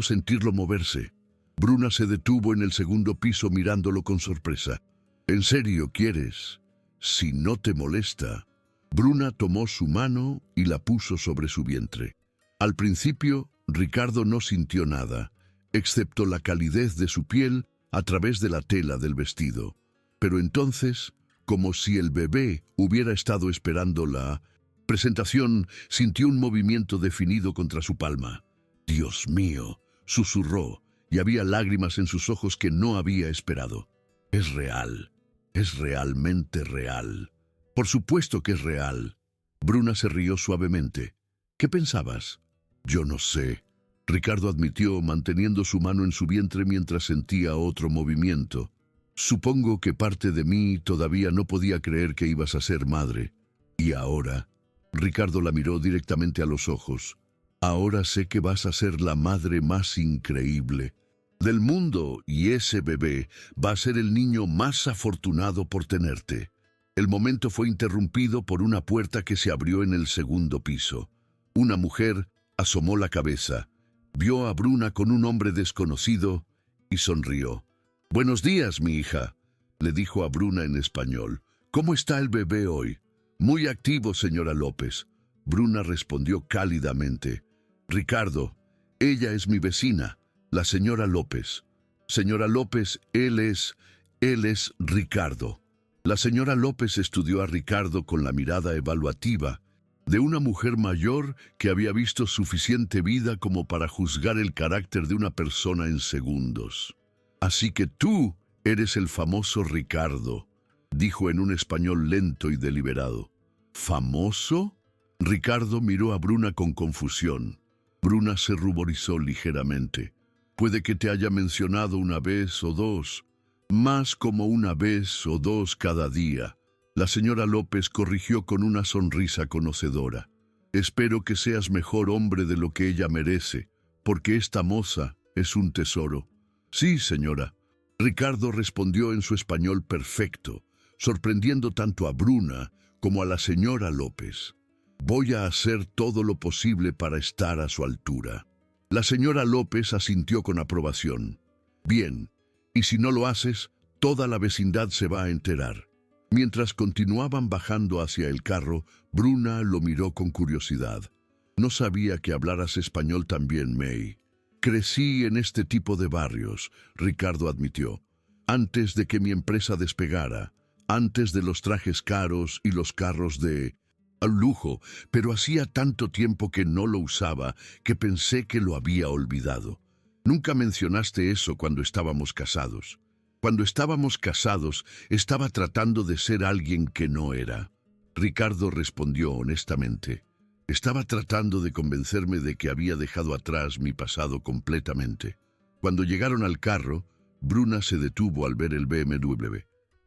sentirlo moverse». Bruna se detuvo en el segundo piso mirándolo con sorpresa. «¿En serio quieres? Si no te molesta». Bruna tomó su mano y la puso sobre su vientre. Al principio, Ricardo no sintió nada, excepto la calidez de su piel a través de la tela del vestido. Pero entonces, como si el bebé hubiera estado esperando la presentación, sintió un movimiento definido contra su palma. «Dios mío», susurró, y había lágrimas en sus ojos que no había esperado. «Es real, es realmente real». «Por supuesto que es real». Bruna se rió suavemente. «¿Qué pensabas?» «Yo no sé», Ricardo admitió, manteniendo su mano en su vientre mientras sentía otro movimiento. «Supongo que parte de mí todavía no podía creer que ibas a ser madre. ¿Y ahora?» Ricardo la miró directamente a los ojos. «Ahora sé que vas a ser la madre más increíble del mundo, y ese bebé va a ser el niño más afortunado por tenerte». El momento fue interrumpido por una puerta que se abrió en el segundo piso. Una mujer asomó la cabeza, vio a Bruna con un hombre desconocido y sonrió. «Buenos días, mi hija», le dijo a Bruna en español. «¿Cómo está el bebé hoy?» «Muy activo, señora López», Bruna respondió cálidamente. «Ricardo, ella es mi vecina, la señora López». «Señora López, él es Ricardo». La señora López estudió a Ricardo con la mirada evaluativa de una mujer mayor que había visto suficiente vida como para juzgar el carácter de una persona en segundos. «Así que tú eres el famoso Ricardo», dijo en un español lento y deliberado. «¿Famoso?». Ricardo miró a Bruna con confusión. Bruna se ruborizó ligeramente. «Puede que te haya mencionado una vez o dos, más como una vez o dos cada día». La señora López corrigió con una sonrisa conocedora. «Espero que seas mejor hombre de lo que ella merece, porque esta moza es un tesoro». «Sí, señora», Ricardo respondió en su español perfecto, sorprendiendo tanto a Bruna como a la señora López. Voy a hacer todo lo posible para estar a su altura. La señora López asintió con aprobación. Bien, y si no lo haces, toda la vecindad se va a enterar. Mientras continuaban bajando hacia el carro, Bruna lo miró con curiosidad. No sabía que hablaras español tan bien, May. Crecí en este tipo de barrios, Ricardo admitió. Antes de que mi empresa despegara, antes de los trajes caros y los carros de lujo, pero hacía tanto tiempo que no lo usaba que pensé que lo había olvidado. Nunca mencionaste eso cuando estábamos casados. Cuando estábamos casados, estaba tratando de ser alguien que no era. Ricardo respondió honestamente. Estaba tratando de convencerme de que había dejado atrás mi pasado completamente. Cuando llegaron al carro, Bruna se detuvo al ver el BMW.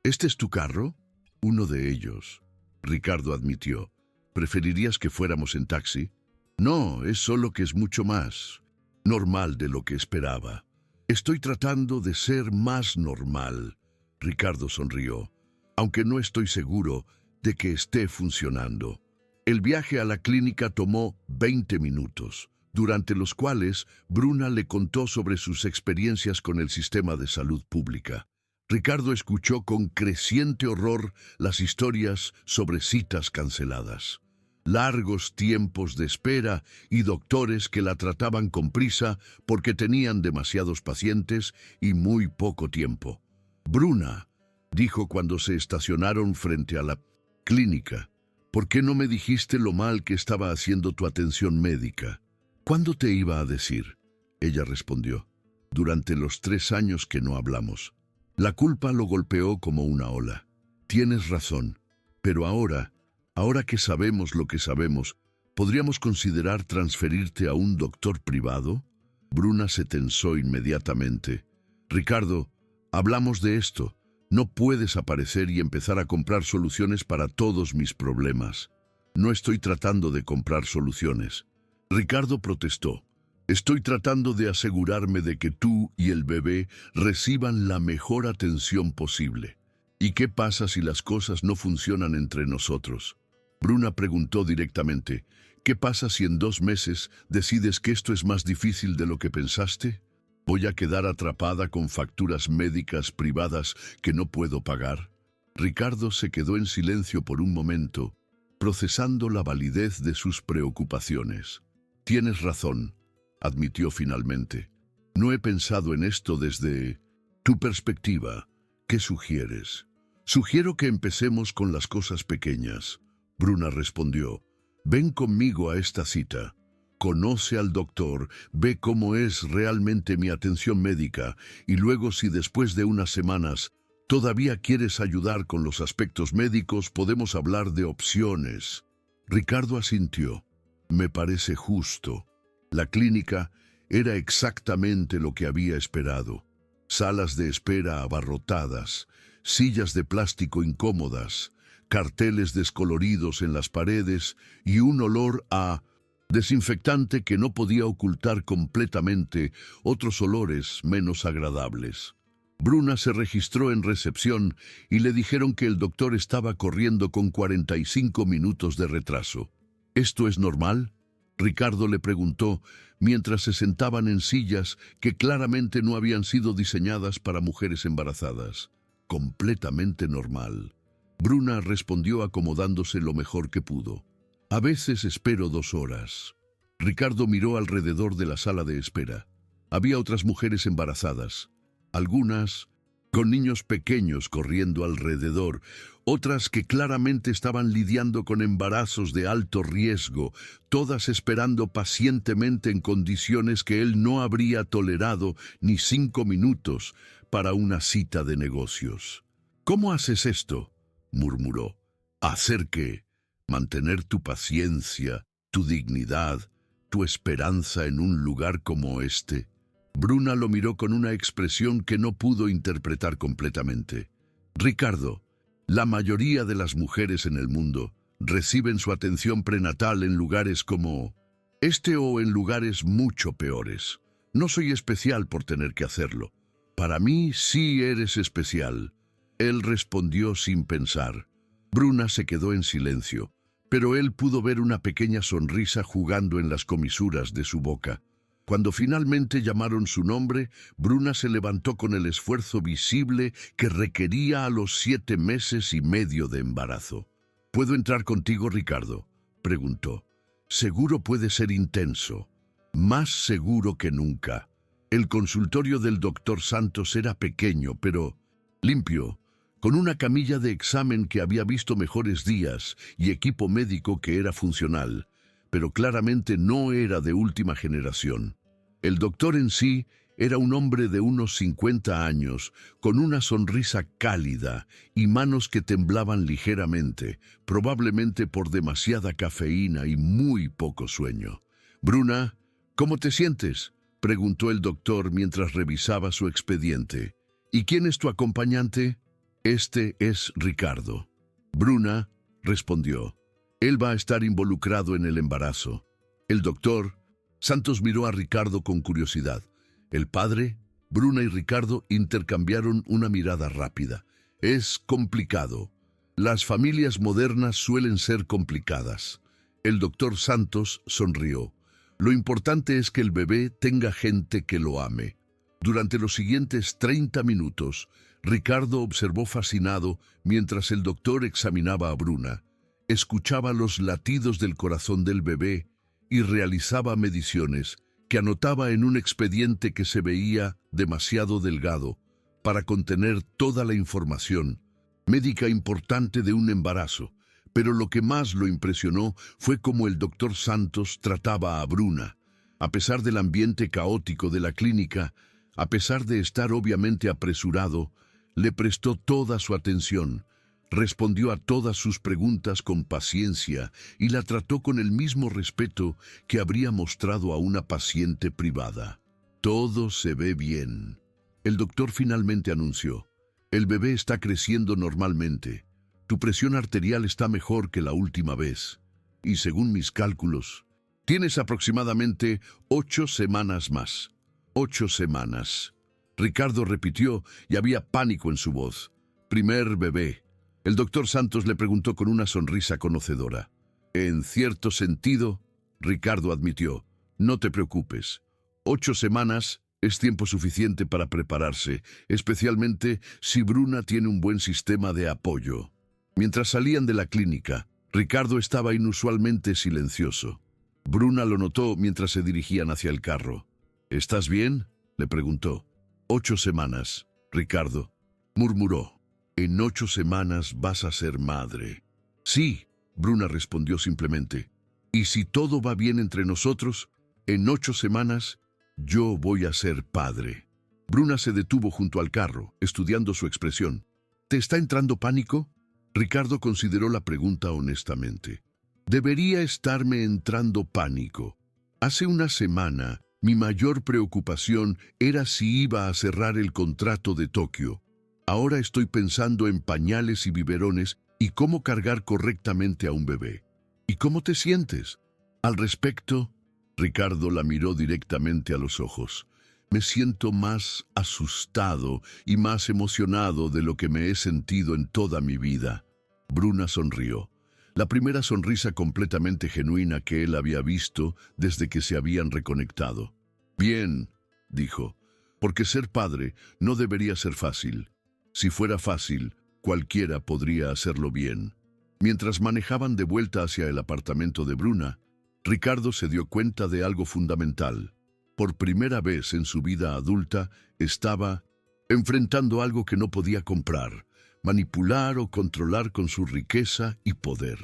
¿Este es tu carro? Uno de ellos. Ricardo admitió. ¿Preferirías que fuéramos en taxi? No, es solo que es mucho más normal de lo que esperaba. Estoy tratando de ser más normal. Ricardo sonrió, aunque no estoy seguro de que esté funcionando. El viaje a la clínica tomó 20 minutos, durante los cuales Bruna le contó sobre sus experiencias con el sistema de salud pública. Ricardo escuchó con creciente horror las historias sobre citas canceladas, largos tiempos de espera y doctores que la trataban con prisa porque tenían demasiados pacientes y muy poco tiempo. Bruna, dijo cuando se estacionaron frente a la clínica, ¿por qué no me dijiste lo mal que estaba haciendo tu atención médica? ¿Cuándo te iba a decir? Ella respondió, durante los 3 años que no hablamos. La culpa lo golpeó como una ola. Tienes razón, pero ahora que sabemos lo que sabemos, ¿podríamos considerar transferirte a un doctor privado? Bruna se tensó inmediatamente. Ricardo, hablamos de esto. No puedes aparecer y empezar a comprar soluciones para todos mis problemas. No estoy tratando de comprar soluciones. Ricardo protestó. Estoy tratando de asegurarme de que tú y el bebé reciban la mejor atención posible. ¿Y qué pasa si las cosas no funcionan entre nosotros? Bruna preguntó directamente, ¿qué pasa si en 2 meses decides que esto es más difícil de lo que pensaste? ¿Voy a quedar atrapada con facturas médicas privadas que no puedo pagar? Ricardo se quedó en silencio por un momento, procesando la validez de sus preocupaciones. Tienes razón, admitió finalmente. No he pensado en esto desde tu perspectiva. ¿Qué sugieres? Sugiero que empecemos con las cosas pequeñas. Bruna respondió. Ven conmigo a esta cita. Conoce al doctor, ve cómo es realmente mi atención médica y luego si después de unas semanas todavía quieres ayudar con los aspectos médicos, podemos hablar de opciones. Ricardo asintió. Me parece justo. La clínica era exactamente lo que había esperado. Salas de espera abarrotadas, sillas de plástico incómodas, carteles descoloridos en las paredes y un olor a desinfectante que no podía ocultar completamente otros olores menos agradables. Bruna se registró en recepción y le dijeron que el doctor estaba corriendo con 45 minutos de retraso. ¿Esto es normal? Ricardo le preguntó mientras se sentaban en sillas que claramente no habían sido diseñadas para mujeres embarazadas. Completamente normal. Bruna respondió acomodándose lo mejor que pudo. A veces espero 2 horas. Ricardo miró alrededor de la sala de espera. Había otras mujeres embarazadas, algunas con niños pequeños corriendo alrededor, otras que claramente estaban lidiando con embarazos de alto riesgo, todas esperando pacientemente en condiciones que él no habría tolerado ni 5 minutos para una cita de negocios. ¿Cómo haces esto?, murmuró. ¿Hacer qué? Mantener tu paciencia, tu dignidad, tu esperanza en un lugar como este. Bruna lo miró con una expresión que no pudo interpretar completamente. Ricardo, la mayoría de las mujeres en el mundo reciben su atención prenatal en lugares como este o en lugares mucho peores. No soy especial por tener que hacerlo. Para mí sí eres especial. Él respondió sin pensar. Bruna se quedó en silencio, pero él pudo ver una pequeña sonrisa jugando en las comisuras de su boca. Cuando finalmente llamaron su nombre, Bruna se levantó con el esfuerzo visible que requería a los 7 meses y medio de embarazo. ¿Puedo entrar contigo, Ricardo?, preguntó. Seguro puede ser intenso. Más seguro que nunca. El consultorio del doctor Santos era pequeño, pero limpio, con una camilla de examen que había visto mejores días y equipo médico que era funcional, pero claramente no era de última generación. El doctor en sí era un hombre de unos 50 años, con una sonrisa cálida y manos que temblaban ligeramente, probablemente por demasiada cafeína y muy poco sueño. «Bruna, ¿cómo te sientes?», preguntó el doctor mientras revisaba su expediente. «¿Y quién es tu acompañante?». «Este es Ricardo». Bruna respondió. «Él va a estar involucrado en el embarazo». El doctor Santos miró a Ricardo con curiosidad. El padre, Bruna y Ricardo intercambiaron una mirada rápida. «Es complicado. Las familias modernas suelen ser complicadas». El doctor Santos sonrió. «Lo importante es que el bebé tenga gente que lo ame». Durante los siguientes 30 minutos, Ricardo observó fascinado mientras el doctor examinaba a Bruna. Escuchaba los latidos del corazón del bebé y realizaba mediciones que anotaba en un expediente que se veía demasiado delgado para contener toda la información médica importante de un embarazo. Pero lo que más lo impresionó fue cómo el doctor Santos trataba a Bruna. A pesar del ambiente caótico de la clínica, a pesar de estar obviamente apresurado, le prestó toda su atención, respondió a todas sus preguntas con paciencia y la trató con el mismo respeto que habría mostrado a una paciente privada. «Todo se ve bien». El doctor finalmente anunció. «El bebé está creciendo normalmente. Tu presión arterial está mejor que la última vez. Y según mis cálculos, tienes aproximadamente 8 semanas más». 8 semanas. Ricardo repitió y había pánico en su voz. «Primer bebé». El doctor Santos le preguntó con una sonrisa conocedora. «En cierto sentido», Ricardo admitió, «no te preocupes. 8 semanas es tiempo suficiente para prepararse, especialmente si Bruna tiene un buen sistema de apoyo». Mientras salían de la clínica, Ricardo estaba inusualmente silencioso. Bruna lo notó mientras se dirigían hacia el carro. «¿Estás bien?», le preguntó. «8 semanas», Ricardo murmuró. «En 8 semanas vas a ser madre». «Sí», Bruna respondió simplemente. «Y si todo va bien entre nosotros, en 8 semanas yo voy a ser padre». Bruna se detuvo junto al carro, estudiando su expresión. «¿Te está entrando pánico?». Ricardo consideró la pregunta honestamente. «Debería estarme entrando pánico. Hace una semana, mi mayor preocupación era si iba a cerrar el contrato de Tokio. Ahora estoy pensando en pañales y biberones y cómo cargar correctamente a un bebé. ¿Y cómo te sientes?». «Al respecto», Ricardo la miró directamente a los ojos. «Me siento más asustado y más emocionado de lo que me he sentido en toda mi vida». Bruna sonrió. La primera sonrisa completamente genuina que él había visto desde que se habían reconectado. «Bien», dijo, «porque ser padre no debería ser fácil. Si fuera fácil, cualquiera podría hacerlo bien». Mientras manejaban de vuelta hacia el apartamento de Bruna, Ricardo se dio cuenta de algo fundamental. Por primera vez en su vida adulta, estaba enfrentando algo que no podía comprar, manipular o controlar con su riqueza y poder.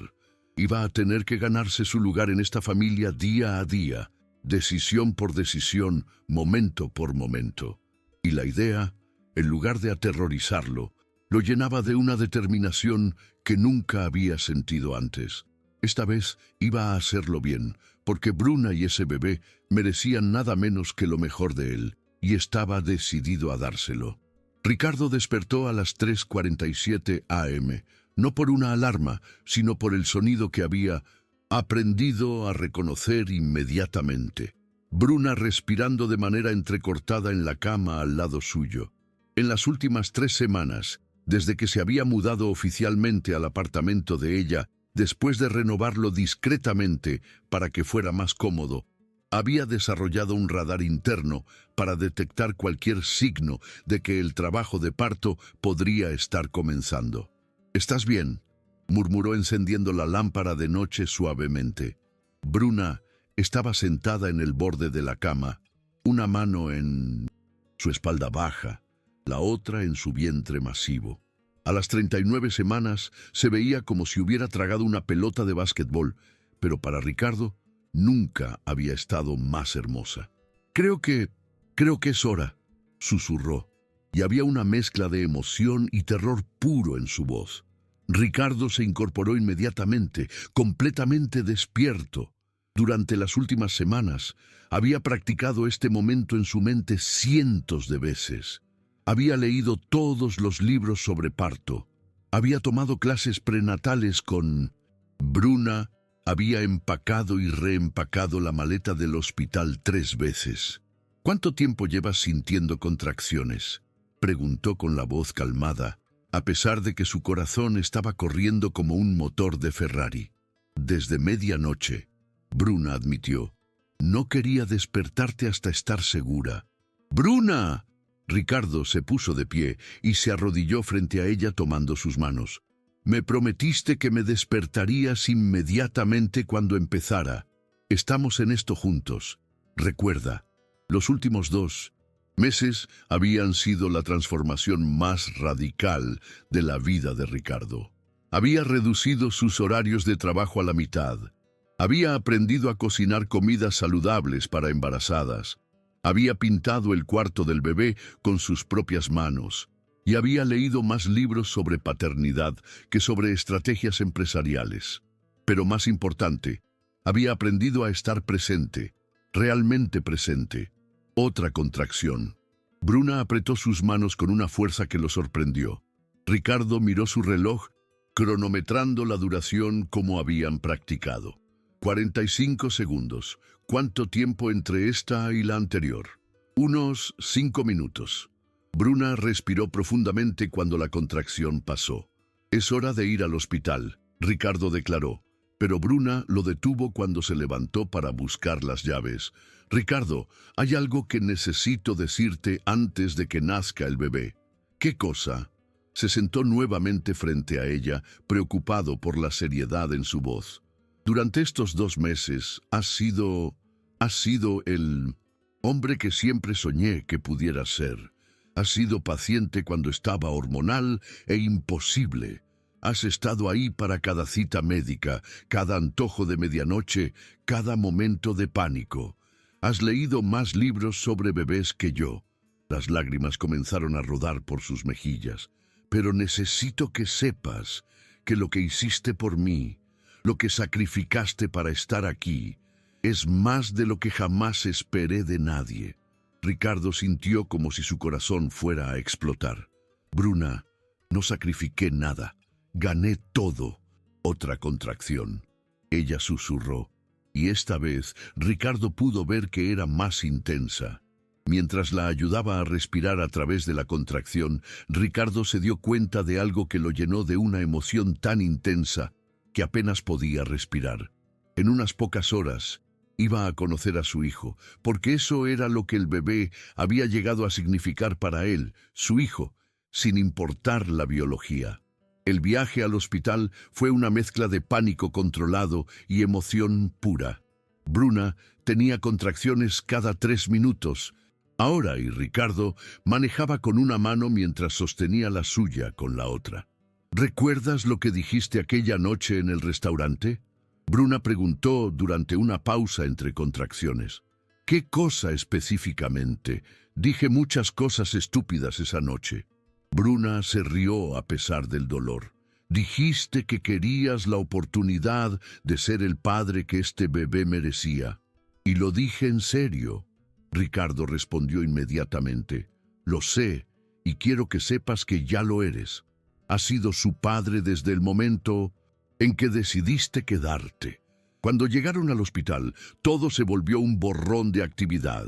Iba a tener que ganarse su lugar en esta familia día a día, decisión por decisión, momento por momento. Y la idea, en lugar de aterrorizarlo, lo llenaba de una determinación que nunca había sentido antes. Esta vez iba a hacerlo bien, porque Bruna y ese bebé merecían nada menos que lo mejor de él, y estaba decidido a dárselo. Ricardo despertó a las 3:47 am, no por una alarma, sino por el sonido que había aprendido a reconocer inmediatamente. Bruna respirando de manera entrecortada en la cama al lado suyo. En las últimas 3 semanas, Desde que se había mudado oficialmente al apartamento de ella, después de renovarlo discretamente para que fuera más cómodo, había desarrollado un radar interno para detectar cualquier signo de que el trabajo de parto podría estar comenzando. «¿Estás bien?», murmuró encendiendo la lámpara de noche suavemente. Bruna estaba sentada en el borde de la cama, una mano en su espalda baja, la otra en su vientre masivo. A las 39 semanas se veía como si hubiera tragado una pelota de básquetbol, pero para Ricardo nunca había estado más hermosa. Creo que es hora», susurró, y había una mezcla de emoción y terror puro en su voz. Ricardo se incorporó inmediatamente, completamente despierto. Durante las últimas semanas, había practicado este momento en su mente cientos de veces. Había leído todos los libros sobre parto. Había tomado clases prenatales con Bruna. Había empacado y reempacado la maleta del hospital 3 veces. «¿Cuánto tiempo llevas sintiendo contracciones?», preguntó con la voz calmada, a pesar de que su corazón estaba corriendo como un motor de Ferrari. «Desde medianoche», Bruna admitió. «No quería despertarte hasta estar segura». «¡Bruna!». Ricardo se puso de pie y se arrodilló frente a ella tomando sus manos. «Me prometiste que me despertarías inmediatamente cuando empezara. Estamos en esto juntos. Recuerda, los últimos 2 meses habían sido la transformación más radical de la vida de Ricardo. Había reducido sus horarios de trabajo a la mitad. Había aprendido a cocinar comidas saludables para embarazadas. Había pintado el cuarto del bebé con sus propias manos. Y había leído más libros sobre paternidad que sobre estrategias empresariales. Pero más importante, había aprendido a estar presente, realmente presente. Otra contracción. Bruna apretó sus manos con una fuerza que lo sorprendió. Ricardo miró su reloj, cronometrando la duración como habían practicado. 45 segundos. ¿Cuánto tiempo entre esta y la anterior? Unos 5 minutos. Bruna respiró profundamente cuando la contracción pasó. «Es hora de ir al hospital», Ricardo declaró, pero Bruna lo detuvo cuando se levantó para buscar las llaves. «Ricardo, hay algo que necesito decirte antes de que nazca el bebé». «¿Qué cosa?». Se sentó nuevamente frente a ella, preocupado por la seriedad en su voz. «Durante estos 2 meses has sido el hombre que siempre soñé que pudieras ser. Has sido paciente cuando estaba hormonal e imposible. Has estado ahí para cada cita médica, cada antojo de medianoche, cada momento de pánico. Has leído más libros sobre bebés que yo». Las lágrimas comenzaron a rodar por sus mejillas. «Pero necesito que sepas que lo que hiciste por mí, lo que sacrificaste para estar aquí, es más de lo que jamás esperé de nadie». Ricardo sintió como si su corazón fuera a explotar. «Bruna, no sacrifiqué nada. Gané todo». Otra contracción. Ella susurró, y esta vez Ricardo pudo ver que era más intensa. Mientras la ayudaba a respirar a través de la contracción, Ricardo se dio cuenta de algo que lo llenó de una emoción tan intensa que apenas podía respirar. En unas pocas horas iba a conocer a su hijo, porque eso era lo que el bebé había llegado a significar para él, su hijo, sin importar la biología. El viaje al hospital fue una mezcla de pánico controlado y emoción pura. Bruna tenía contracciones cada 3 minutos. Ahora, y Ricardo manejaba con una mano mientras sostenía la suya con la otra. «¿Recuerdas lo que dijiste aquella noche en el restaurante?», Bruna preguntó durante una pausa entre contracciones. «¿Qué cosa específicamente?». «Dije muchas cosas estúpidas esa noche». Bruna se rió a pesar del dolor. «Dijiste que querías la oportunidad de ser el padre que este bebé merecía». «Y lo dije en serio», Ricardo respondió inmediatamente. «Lo sé, y quiero que sepas que ya lo eres. Has sido su padre desde el momento en que decidiste quedarte». Cuando llegaron al hospital, todo se volvió un borrón de actividad.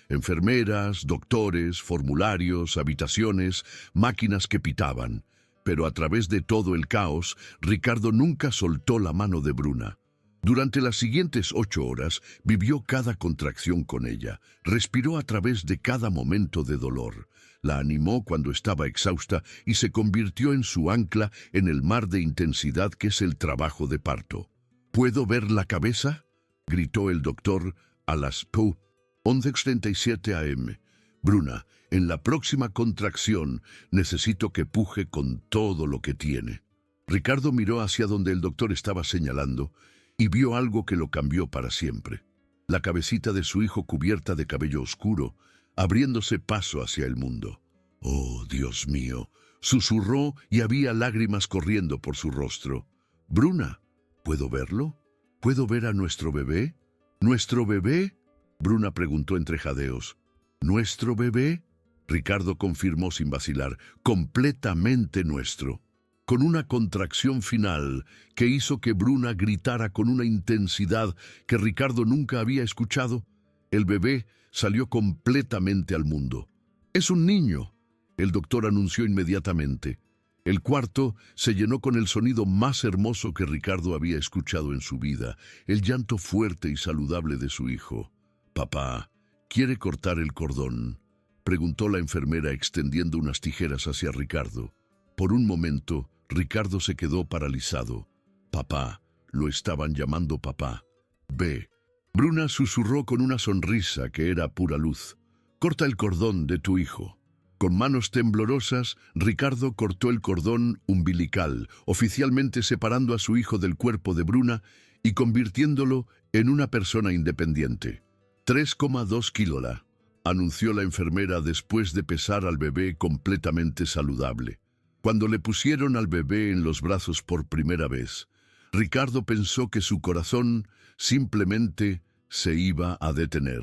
Enfermeras, doctores, formularios, habitaciones, máquinas que pitaban. Pero a través de todo el caos, Ricardo nunca soltó la mano de Bruna. Durante las siguientes 8 horas, vivió cada contracción con ella, respiró a través de cada momento de dolor, la animó cuando estaba exhausta y se convirtió en su ancla en el mar de intensidad que es el trabajo de parto. ¿Puedo ver la cabeza?, gritó el doctor a las 11:37 am. Bruna, en la próxima contracción necesito que puje con todo lo que tiene. Ricardo miró hacia donde el doctor estaba señalando y vio algo que lo cambió para siempre. La cabecita de su hijo cubierta de cabello oscuro, abriéndose paso hacia el mundo. «Oh, Dios mío», susurró y había lágrimas corriendo por su rostro. «Bruna, ¿puedo verlo? ¿Puedo ver a nuestro bebé?» «¿Nuestro bebé?», Bruna preguntó entre jadeos. «¿Nuestro bebé?», Ricardo confirmó sin vacilar. «Completamente nuestro». Con una contracción final que hizo que Bruna gritara con una intensidad que Ricardo nunca había escuchado, el bebé salió completamente al mundo. «Es un niño», el doctor anunció inmediatamente. El cuarto se llenó con el sonido más hermoso que Ricardo había escuchado en su vida, el llanto fuerte y saludable de su hijo. «Papá, ¿quiere cortar el cordón?», preguntó la enfermera extendiendo unas tijeras hacia Ricardo. Por un momento, Ricardo se quedó paralizado. «Papá», lo estaban llamando papá. «Ve». Bruna susurró con una sonrisa que era pura luz. «Corta el cordón de tu hijo». Con manos temblorosas, Ricardo cortó el cordón umbilical, oficialmente separando a su hijo del cuerpo de Bruna y convirtiéndolo en una persona independiente. 3,2 kilos, anunció la enfermera después de pesar al bebé completamente saludable. Cuando le pusieron al bebé en los brazos por primera vez, Ricardo pensó que su corazón simplemente se iba a detener.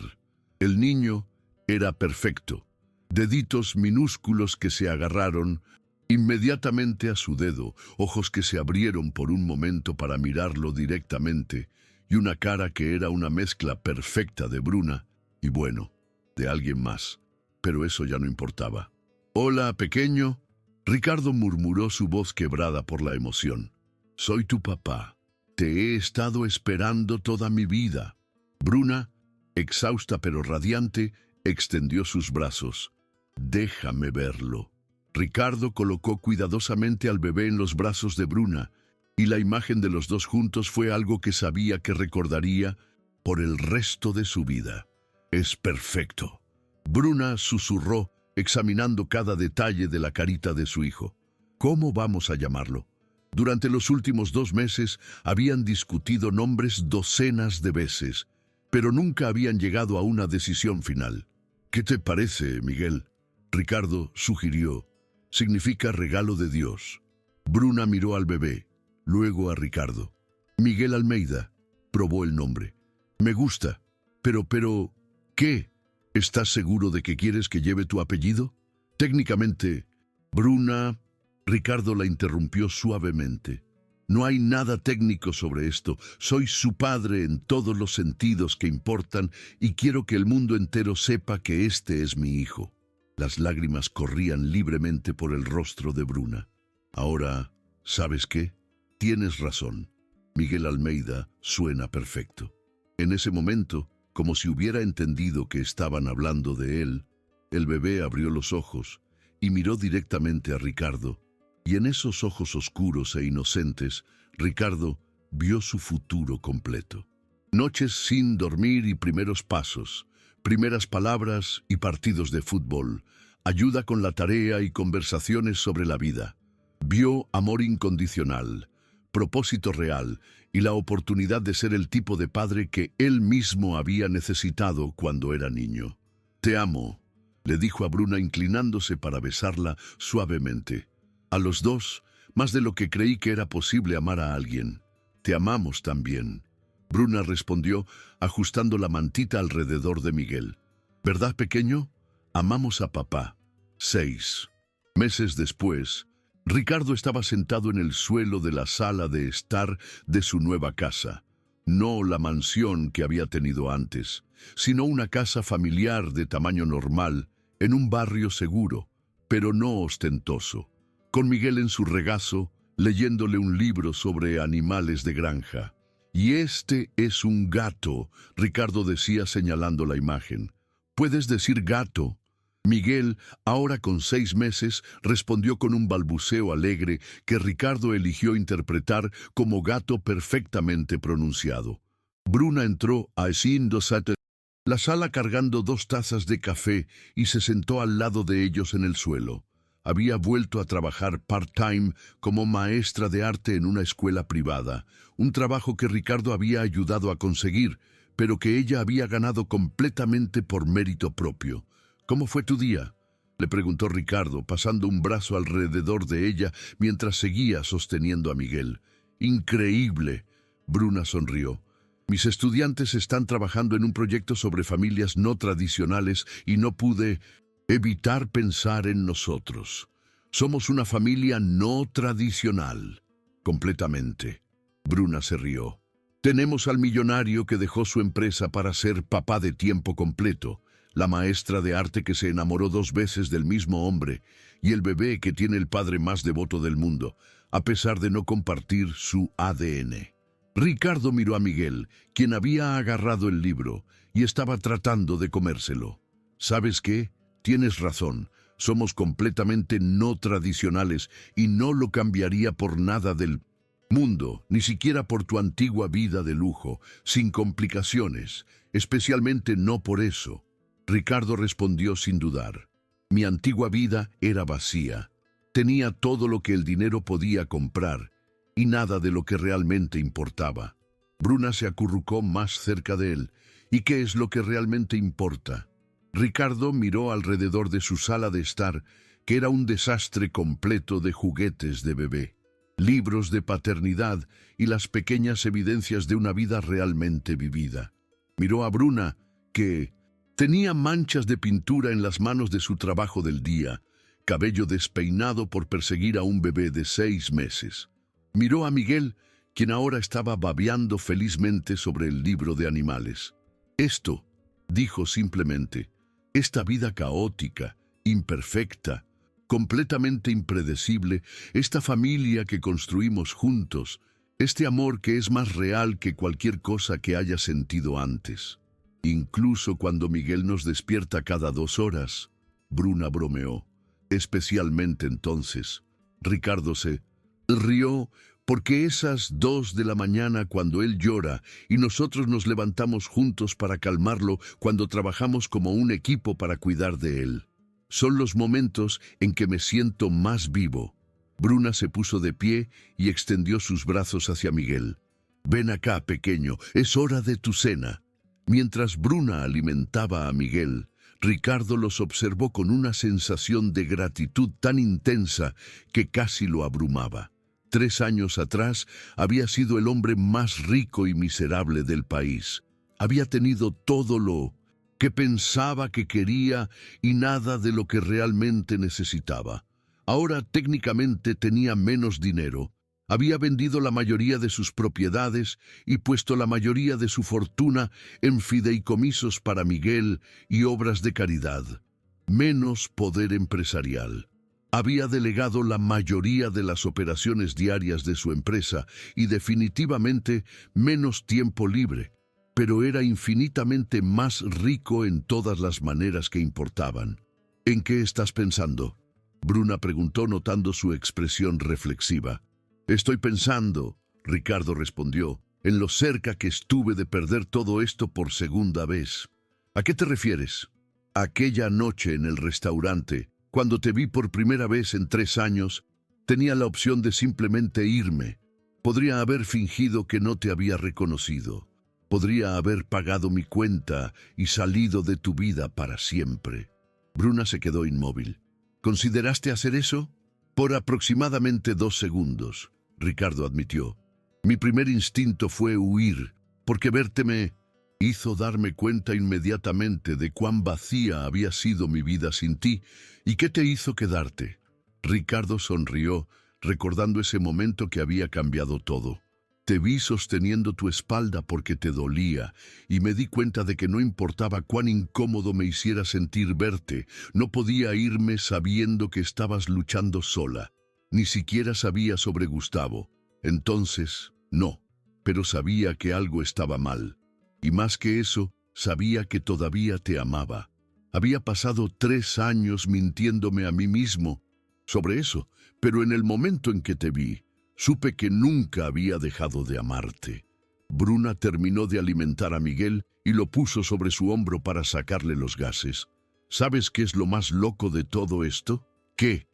El niño era perfecto. Deditos minúsculos que se agarraron inmediatamente a su dedo, ojos que se abrieron por un momento para mirarlo directamente, y una cara que era una mezcla perfecta de Bruna y, bueno, de alguien más. Pero eso ya no importaba. «Hola, pequeño», Ricardo murmuró, su voz quebrada por la emoción. «Soy tu papá. Te he estado esperando toda mi vida». Bruna, exhausta pero radiante, extendió sus brazos. «Déjame verlo». Ricardo colocó cuidadosamente al bebé en los brazos de Bruna, y la imagen de los dos juntos fue algo que sabía que recordaría por el resto de su vida. «Es perfecto», Bruna susurró, examinando cada detalle de la carita de su hijo. «¿Cómo vamos a llamarlo?». Durante los últimos 2 meses habían discutido nombres docenas de veces, pero nunca habían llegado a una decisión final. «¿Qué te parece, Miguel?», Ricardo sugirió. «Significa regalo de Dios». Bruna miró al bebé, luego a Ricardo. «Miguel Almeida», probó el nombre. «Me gusta. Pero, ¿qué? ¿Estás seguro de que quieres que lleve tu apellido?» «Técnicamente, Bruna», Ricardo la interrumpió suavemente. «No hay nada técnico sobre esto. Soy su padre en todos los sentidos que importan y quiero que el mundo entero sepa que este es mi hijo». Las lágrimas corrían libremente por el rostro de Bruna. «Ahora, ¿sabes qué? Tienes razón. Miguel Almeida suena perfecto». En ese momento, como si hubiera entendido que estaban hablando de él, el bebé abrió los ojos y miró directamente a Ricardo, y en esos ojos oscuros e inocentes, Ricardo vio su futuro completo. Noches sin dormir y primeros pasos, primeras palabras y partidos de fútbol, ayuda con la tarea y conversaciones sobre la vida. Vio amor incondicional, propósito real y la oportunidad de ser el tipo de padre que él mismo había necesitado cuando era niño. «Te amo», le dijo a Bruna inclinándose para besarla suavemente. «A los dos, más de lo que creí que era posible amar a alguien. Te amamos también». Bruna respondió, ajustando la mantita alrededor de Miguel. «¿Verdad, pequeño? Amamos a papá». 6 meses después, Ricardo estaba sentado en el suelo de la sala de estar de su nueva casa. No la mansión que había tenido antes, sino una casa familiar de tamaño normal, en un barrio seguro, pero no ostentoso. con Miguel en su regazo, leyéndole un libro sobre animales de granja. «Y este es un gato», Ricardo decía señalando la imagen. «Puedes decir gato». Miguel, ahora con 6 meses, respondió con un balbuceo alegre que Ricardo eligió interpretar como gato perfectamente pronunciado. Bruna entró a la sala cargando 2 tazas de café y se sentó al lado de ellos en el suelo. Había vuelto a trabajar part-time como maestra de arte en una escuela privada, un trabajo que Ricardo había ayudado a conseguir, pero que ella había ganado completamente por mérito propio. «¿Cómo fue tu día?», le preguntó Ricardo, pasando un brazo alrededor de ella mientras seguía sosteniendo a Miguel. «Increíble», Bruna sonrió. «Mis estudiantes están trabajando en un proyecto sobre familias no tradicionales y no pude evitar pensar en nosotros. Somos una familia no tradicional». «Completamente». Bruna se rió. «Tenemos al millonario que dejó su empresa para ser papá de tiempo completo, la maestra de arte que se enamoró 2 veces del mismo hombre, y el bebé que tiene el padre más devoto del mundo, a pesar de no compartir su ADN». Ricardo miró a Miguel, quien había agarrado el libro y estaba tratando de comérselo. «¿Sabes qué? Tienes razón. Somos completamente no tradicionales y no lo cambiaría por nada del mundo, ni siquiera por tu antigua vida de lujo, sin complicaciones, especialmente no por eso». Ricardo respondió sin dudar. «Mi antigua vida era vacía. Tenía todo lo que el dinero podía comprar y nada de lo que realmente importaba». Bruna se acurrucó más cerca de él. «¿Y qué es lo que realmente importa?». Ricardo miró alrededor de su sala de estar, que era un desastre completo de juguetes de bebé, libros de paternidad y las pequeñas evidencias de una vida realmente vivida. Miró a Bruna, que tenía manchas de pintura en las manos de su trabajo del día, cabello despeinado por perseguir a un bebé de 6 meses. Miró a Miguel, quien ahora estaba babeando felizmente sobre el libro de animales. «Esto», dijo simplemente, «esta vida caótica, imperfecta, completamente impredecible, esta familia que construimos juntos, este amor que es más real que cualquier cosa que haya sentido antes. Incluso cuando Miguel nos despierta cada 2 horas», Bruna bromeó. «Especialmente entonces». Ricardo se rió, porque esas 2 de la mañana cuando él llora y nosotros nos levantamos juntos para calmarlo cuando trabajamos como un equipo para cuidar de él. Son los momentos en que me siento más vivo». Bruna se puso de pie y extendió sus brazos hacia Miguel. «Ven acá, pequeño, es hora de tu cena». Mientras Bruna alimentaba a Miguel, Ricardo los observó con una sensación de gratitud tan intensa que casi lo abrumaba. 3 años atrás había sido el hombre más rico y miserable del país. Había tenido todo lo que pensaba que quería y nada de lo que realmente necesitaba. Ahora técnicamente tenía menos dinero. Había vendido la mayoría de sus propiedades y puesto la mayoría de su fortuna en fideicomisos para Miguel y obras de caridad. Menos poder empresarial. Había delegado la mayoría de las operaciones diarias de su empresa y definitivamente menos tiempo libre, pero era infinitamente más rico en todas las maneras que importaban. «¿En qué estás pensando?», Bruna preguntó notando su expresión reflexiva. «Estoy pensando», Ricardo respondió, «en lo cerca que estuve de perder todo esto por segunda vez». «¿A qué te refieres?». «Aquella noche en el restaurante, cuando te vi por primera vez en 3 años, tenía la opción de simplemente irme. Podría haber fingido que no te había reconocido. Podría haber pagado mi cuenta y salido de tu vida para siempre». Bruna se quedó inmóvil. «¿Consideraste hacer eso?». «Por aproximadamente 2 segundos», Ricardo admitió. «Mi primer instinto fue huir, porque verte me hizo darme cuenta inmediatamente de cuán vacía había sido mi vida sin ti. ¿Y qué te hizo quedarte?». Ricardo sonrió, recordando ese momento que había cambiado todo. «Te vi sosteniendo tu espalda porque te dolía, y me di cuenta de que no importaba cuán incómodo me hiciera sentir verte, no podía irme sabiendo que estabas luchando sola. Ni siquiera sabía sobre Gustavo. Entonces, no. Pero sabía que algo estaba mal. Y más que eso, sabía que todavía te amaba. Había pasado 3 años mintiéndome a mí mismo sobre eso, pero en el momento en que te vi, supe que nunca había dejado de amarte. Bruna terminó de alimentar a Miguel y lo puso sobre su hombro para sacarle los gases. ¿Sabes qué es lo más loco de todo esto? Que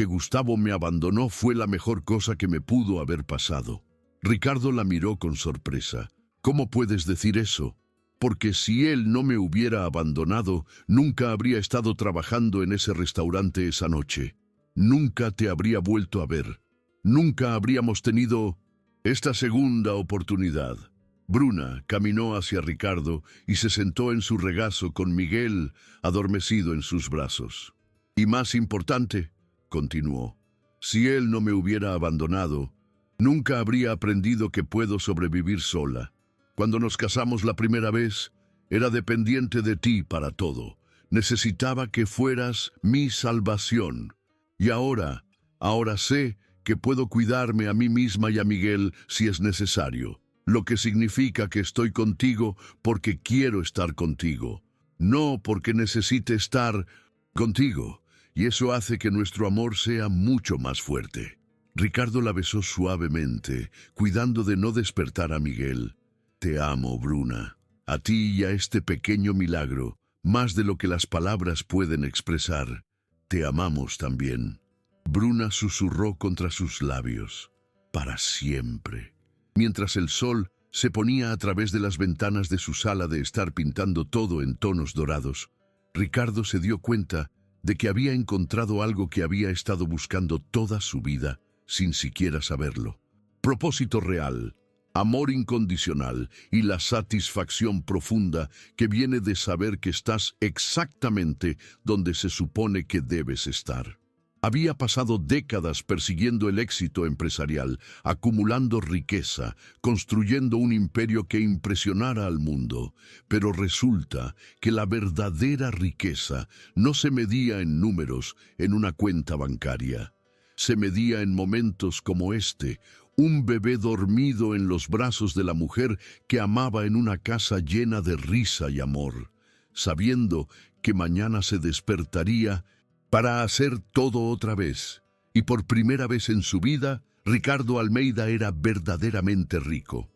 Gustavo me abandonó fue la mejor cosa que me pudo haber pasado. Ricardo la miró con sorpresa. ¿Cómo puedes decir eso? Porque si él no me hubiera abandonado, nunca habría estado trabajando en ese restaurante esa noche. Nunca te habría vuelto a ver. Nunca habríamos tenido esta segunda oportunidad. Bruna caminó hacia Ricardo y se sentó en su regazo con Miguel adormecido en sus brazos. Y más importante, continuó, si él no me hubiera abandonado, nunca habría aprendido que puedo sobrevivir sola. Cuando nos casamos la primera vez, era dependiente de ti para todo. Necesitaba que fueras mi salvación. Y ahora sé que puedo cuidarme a mí misma y a Miguel si es necesario, lo que significa que estoy contigo porque quiero estar contigo, no porque necesite estar contigo, y eso hace que nuestro amor sea mucho más fuerte. Ricardo la besó suavemente, cuidando de no despertar a Miguel. Te amo, Bruna, a ti y a este pequeño milagro, más de lo que las palabras pueden expresar. Te amamos también. Bruna susurró contra sus labios. Para siempre. Mientras el sol se ponía a través de las ventanas de su sala de estar pintando todo en tonos dorados, Ricardo se dio cuenta de que había encontrado algo que había estado buscando toda su vida, sin siquiera saberlo. Propósito real, amor incondicional y la satisfacción profunda que viene de saber que estás exactamente donde se supone que debes estar. Había pasado décadas persiguiendo el éxito empresarial, acumulando riqueza, construyendo un imperio que impresionara al mundo. Pero resulta que la verdadera riqueza no se medía en números en una cuenta bancaria. Se medía en momentos como este, un bebé dormido en los brazos de la mujer que amaba en una casa llena de risa y amor, sabiendo que mañana se despertaría para hacer todo otra vez. Y por primera vez en su vida, Ricardo Almeida era verdaderamente rico.